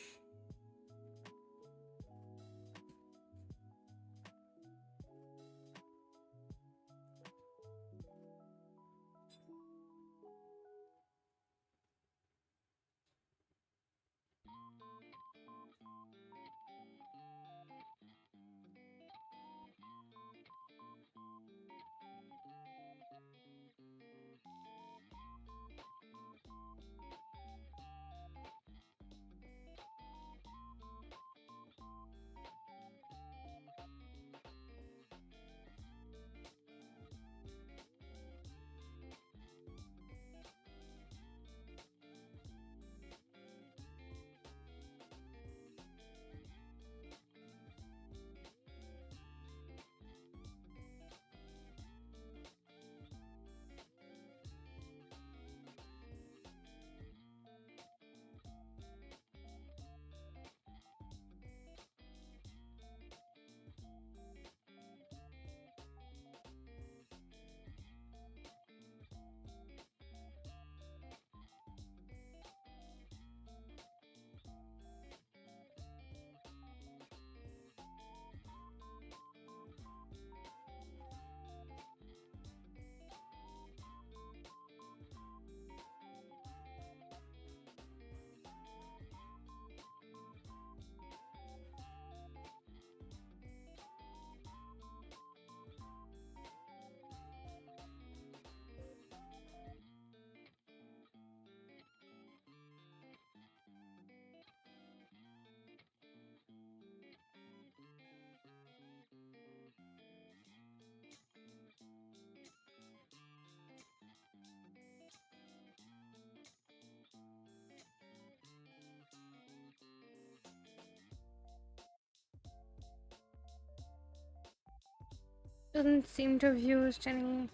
Doesn't seem to have used any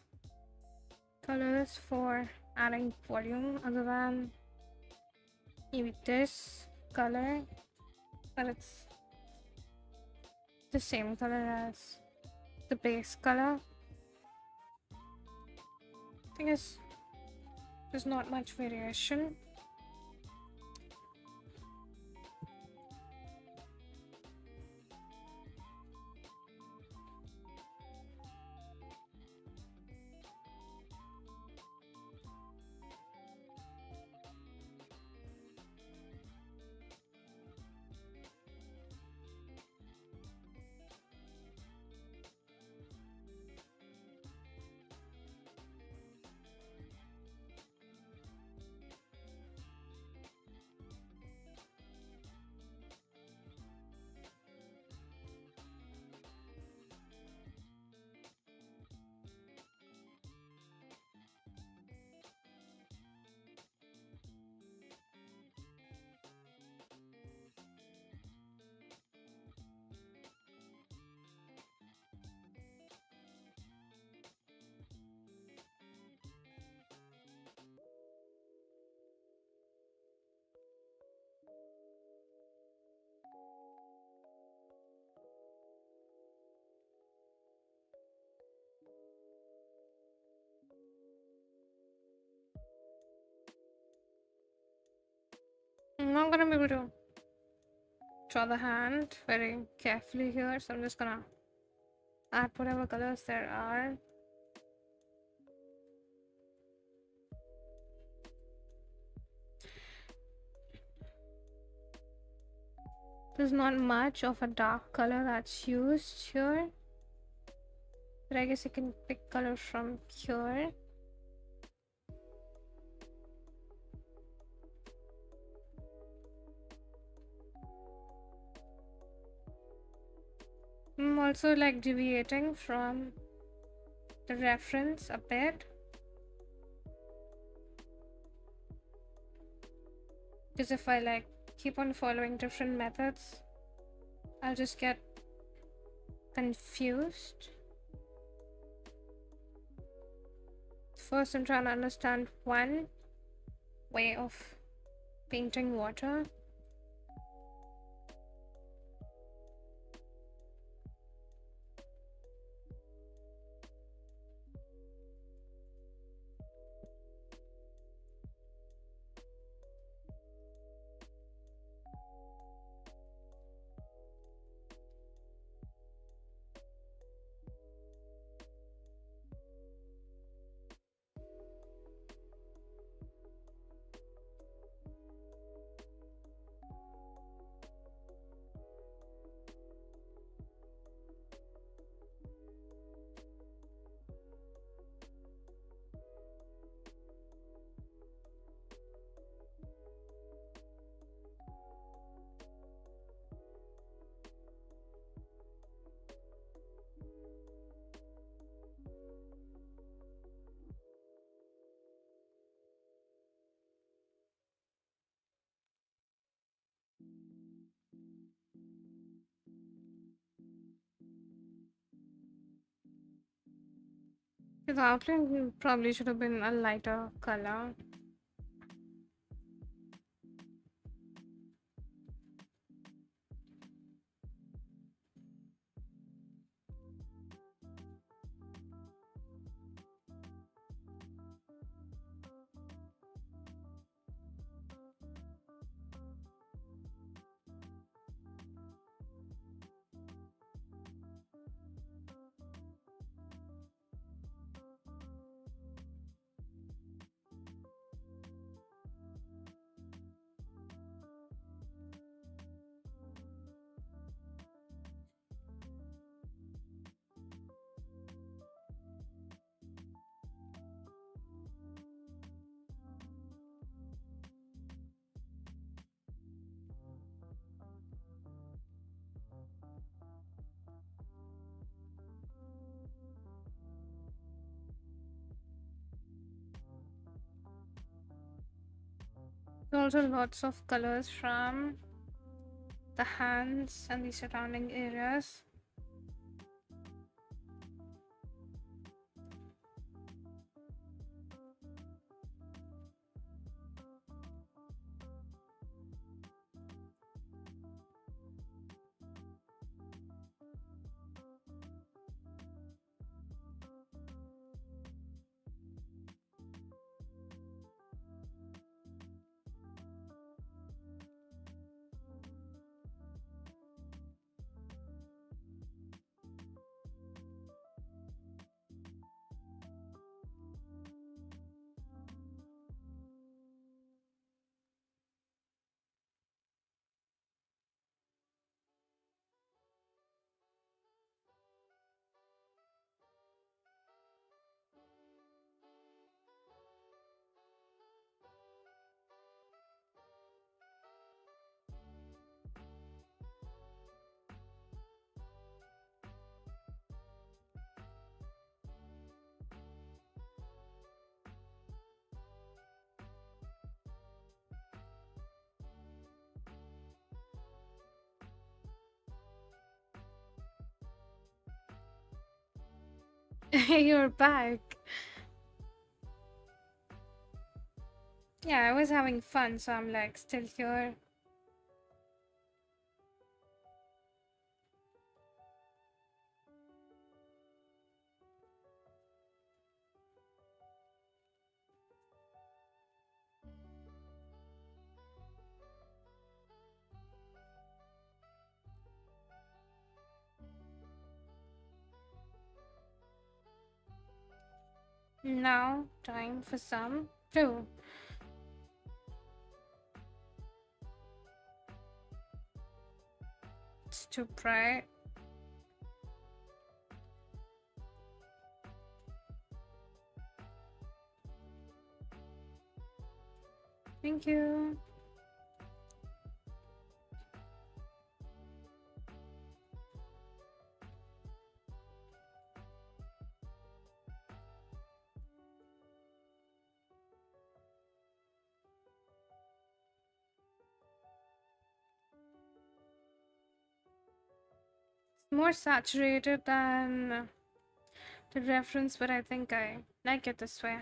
colors for adding volume other than maybe this color, but it's the same color as the base color. I think there's not much variation. I'm not gonna be able to draw the hand very carefully here, so I'm just gonna add whatever colors there are. There's not much of a dark color that's used here, but I guess you can pick color from here. I'm also like deviating from the reference a bit, because if I like keep on following different methods, I'll just get confused. First, I'm trying to understand one way of painting water. The outline probably should have been a lighter color. Also lots of colors from the hands and the surrounding areas. You're back. Yeah, I was having fun, so I'm like still here. Now, time for some too. It's too bright. Thank you. It's more saturated than the reference, but I think I like it this way.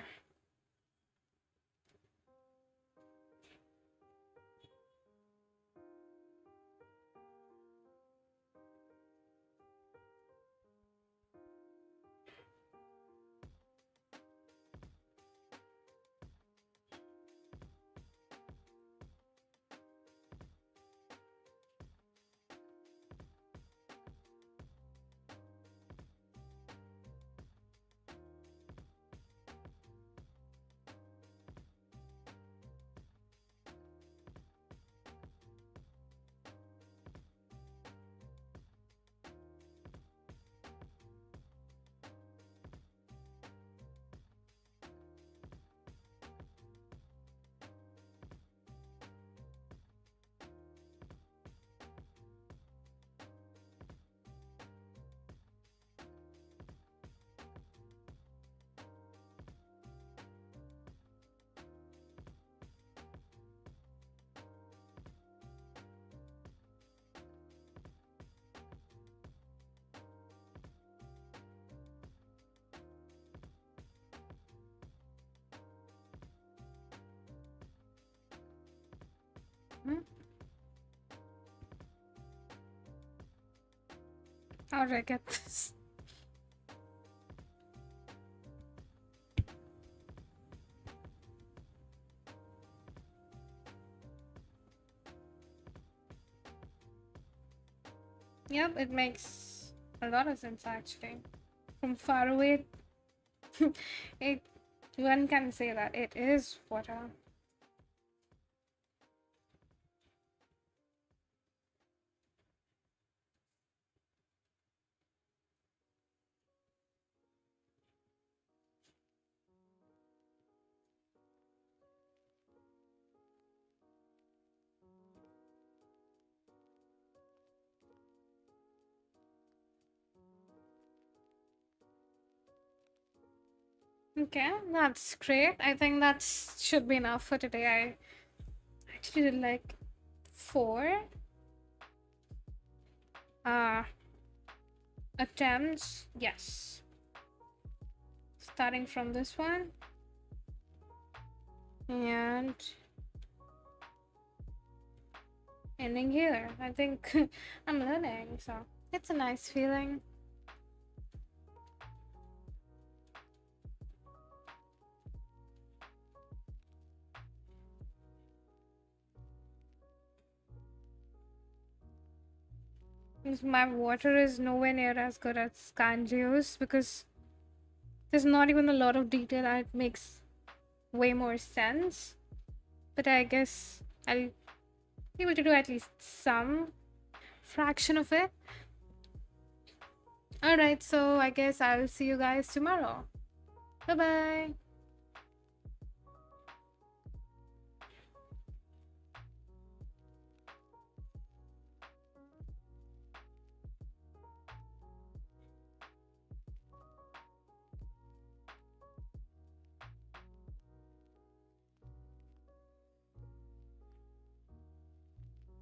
Hmm? How do I get this? Yep, it makes a lot of sense actually. From far away, it one can say that it is water. Okay, that's great. I think that should be enough for today. I actually did like 4 uh attempts. Yes. Starting from this one and ending here. I think I'm learning, so it's a nice feeling. Because my water is nowhere near as good as Kanji's because there's not even a lot of detail and it makes way more sense. But I guess I'll be able to do at least some fraction of it. Alright, so I guess I'll see you guys tomorrow. Bye bye.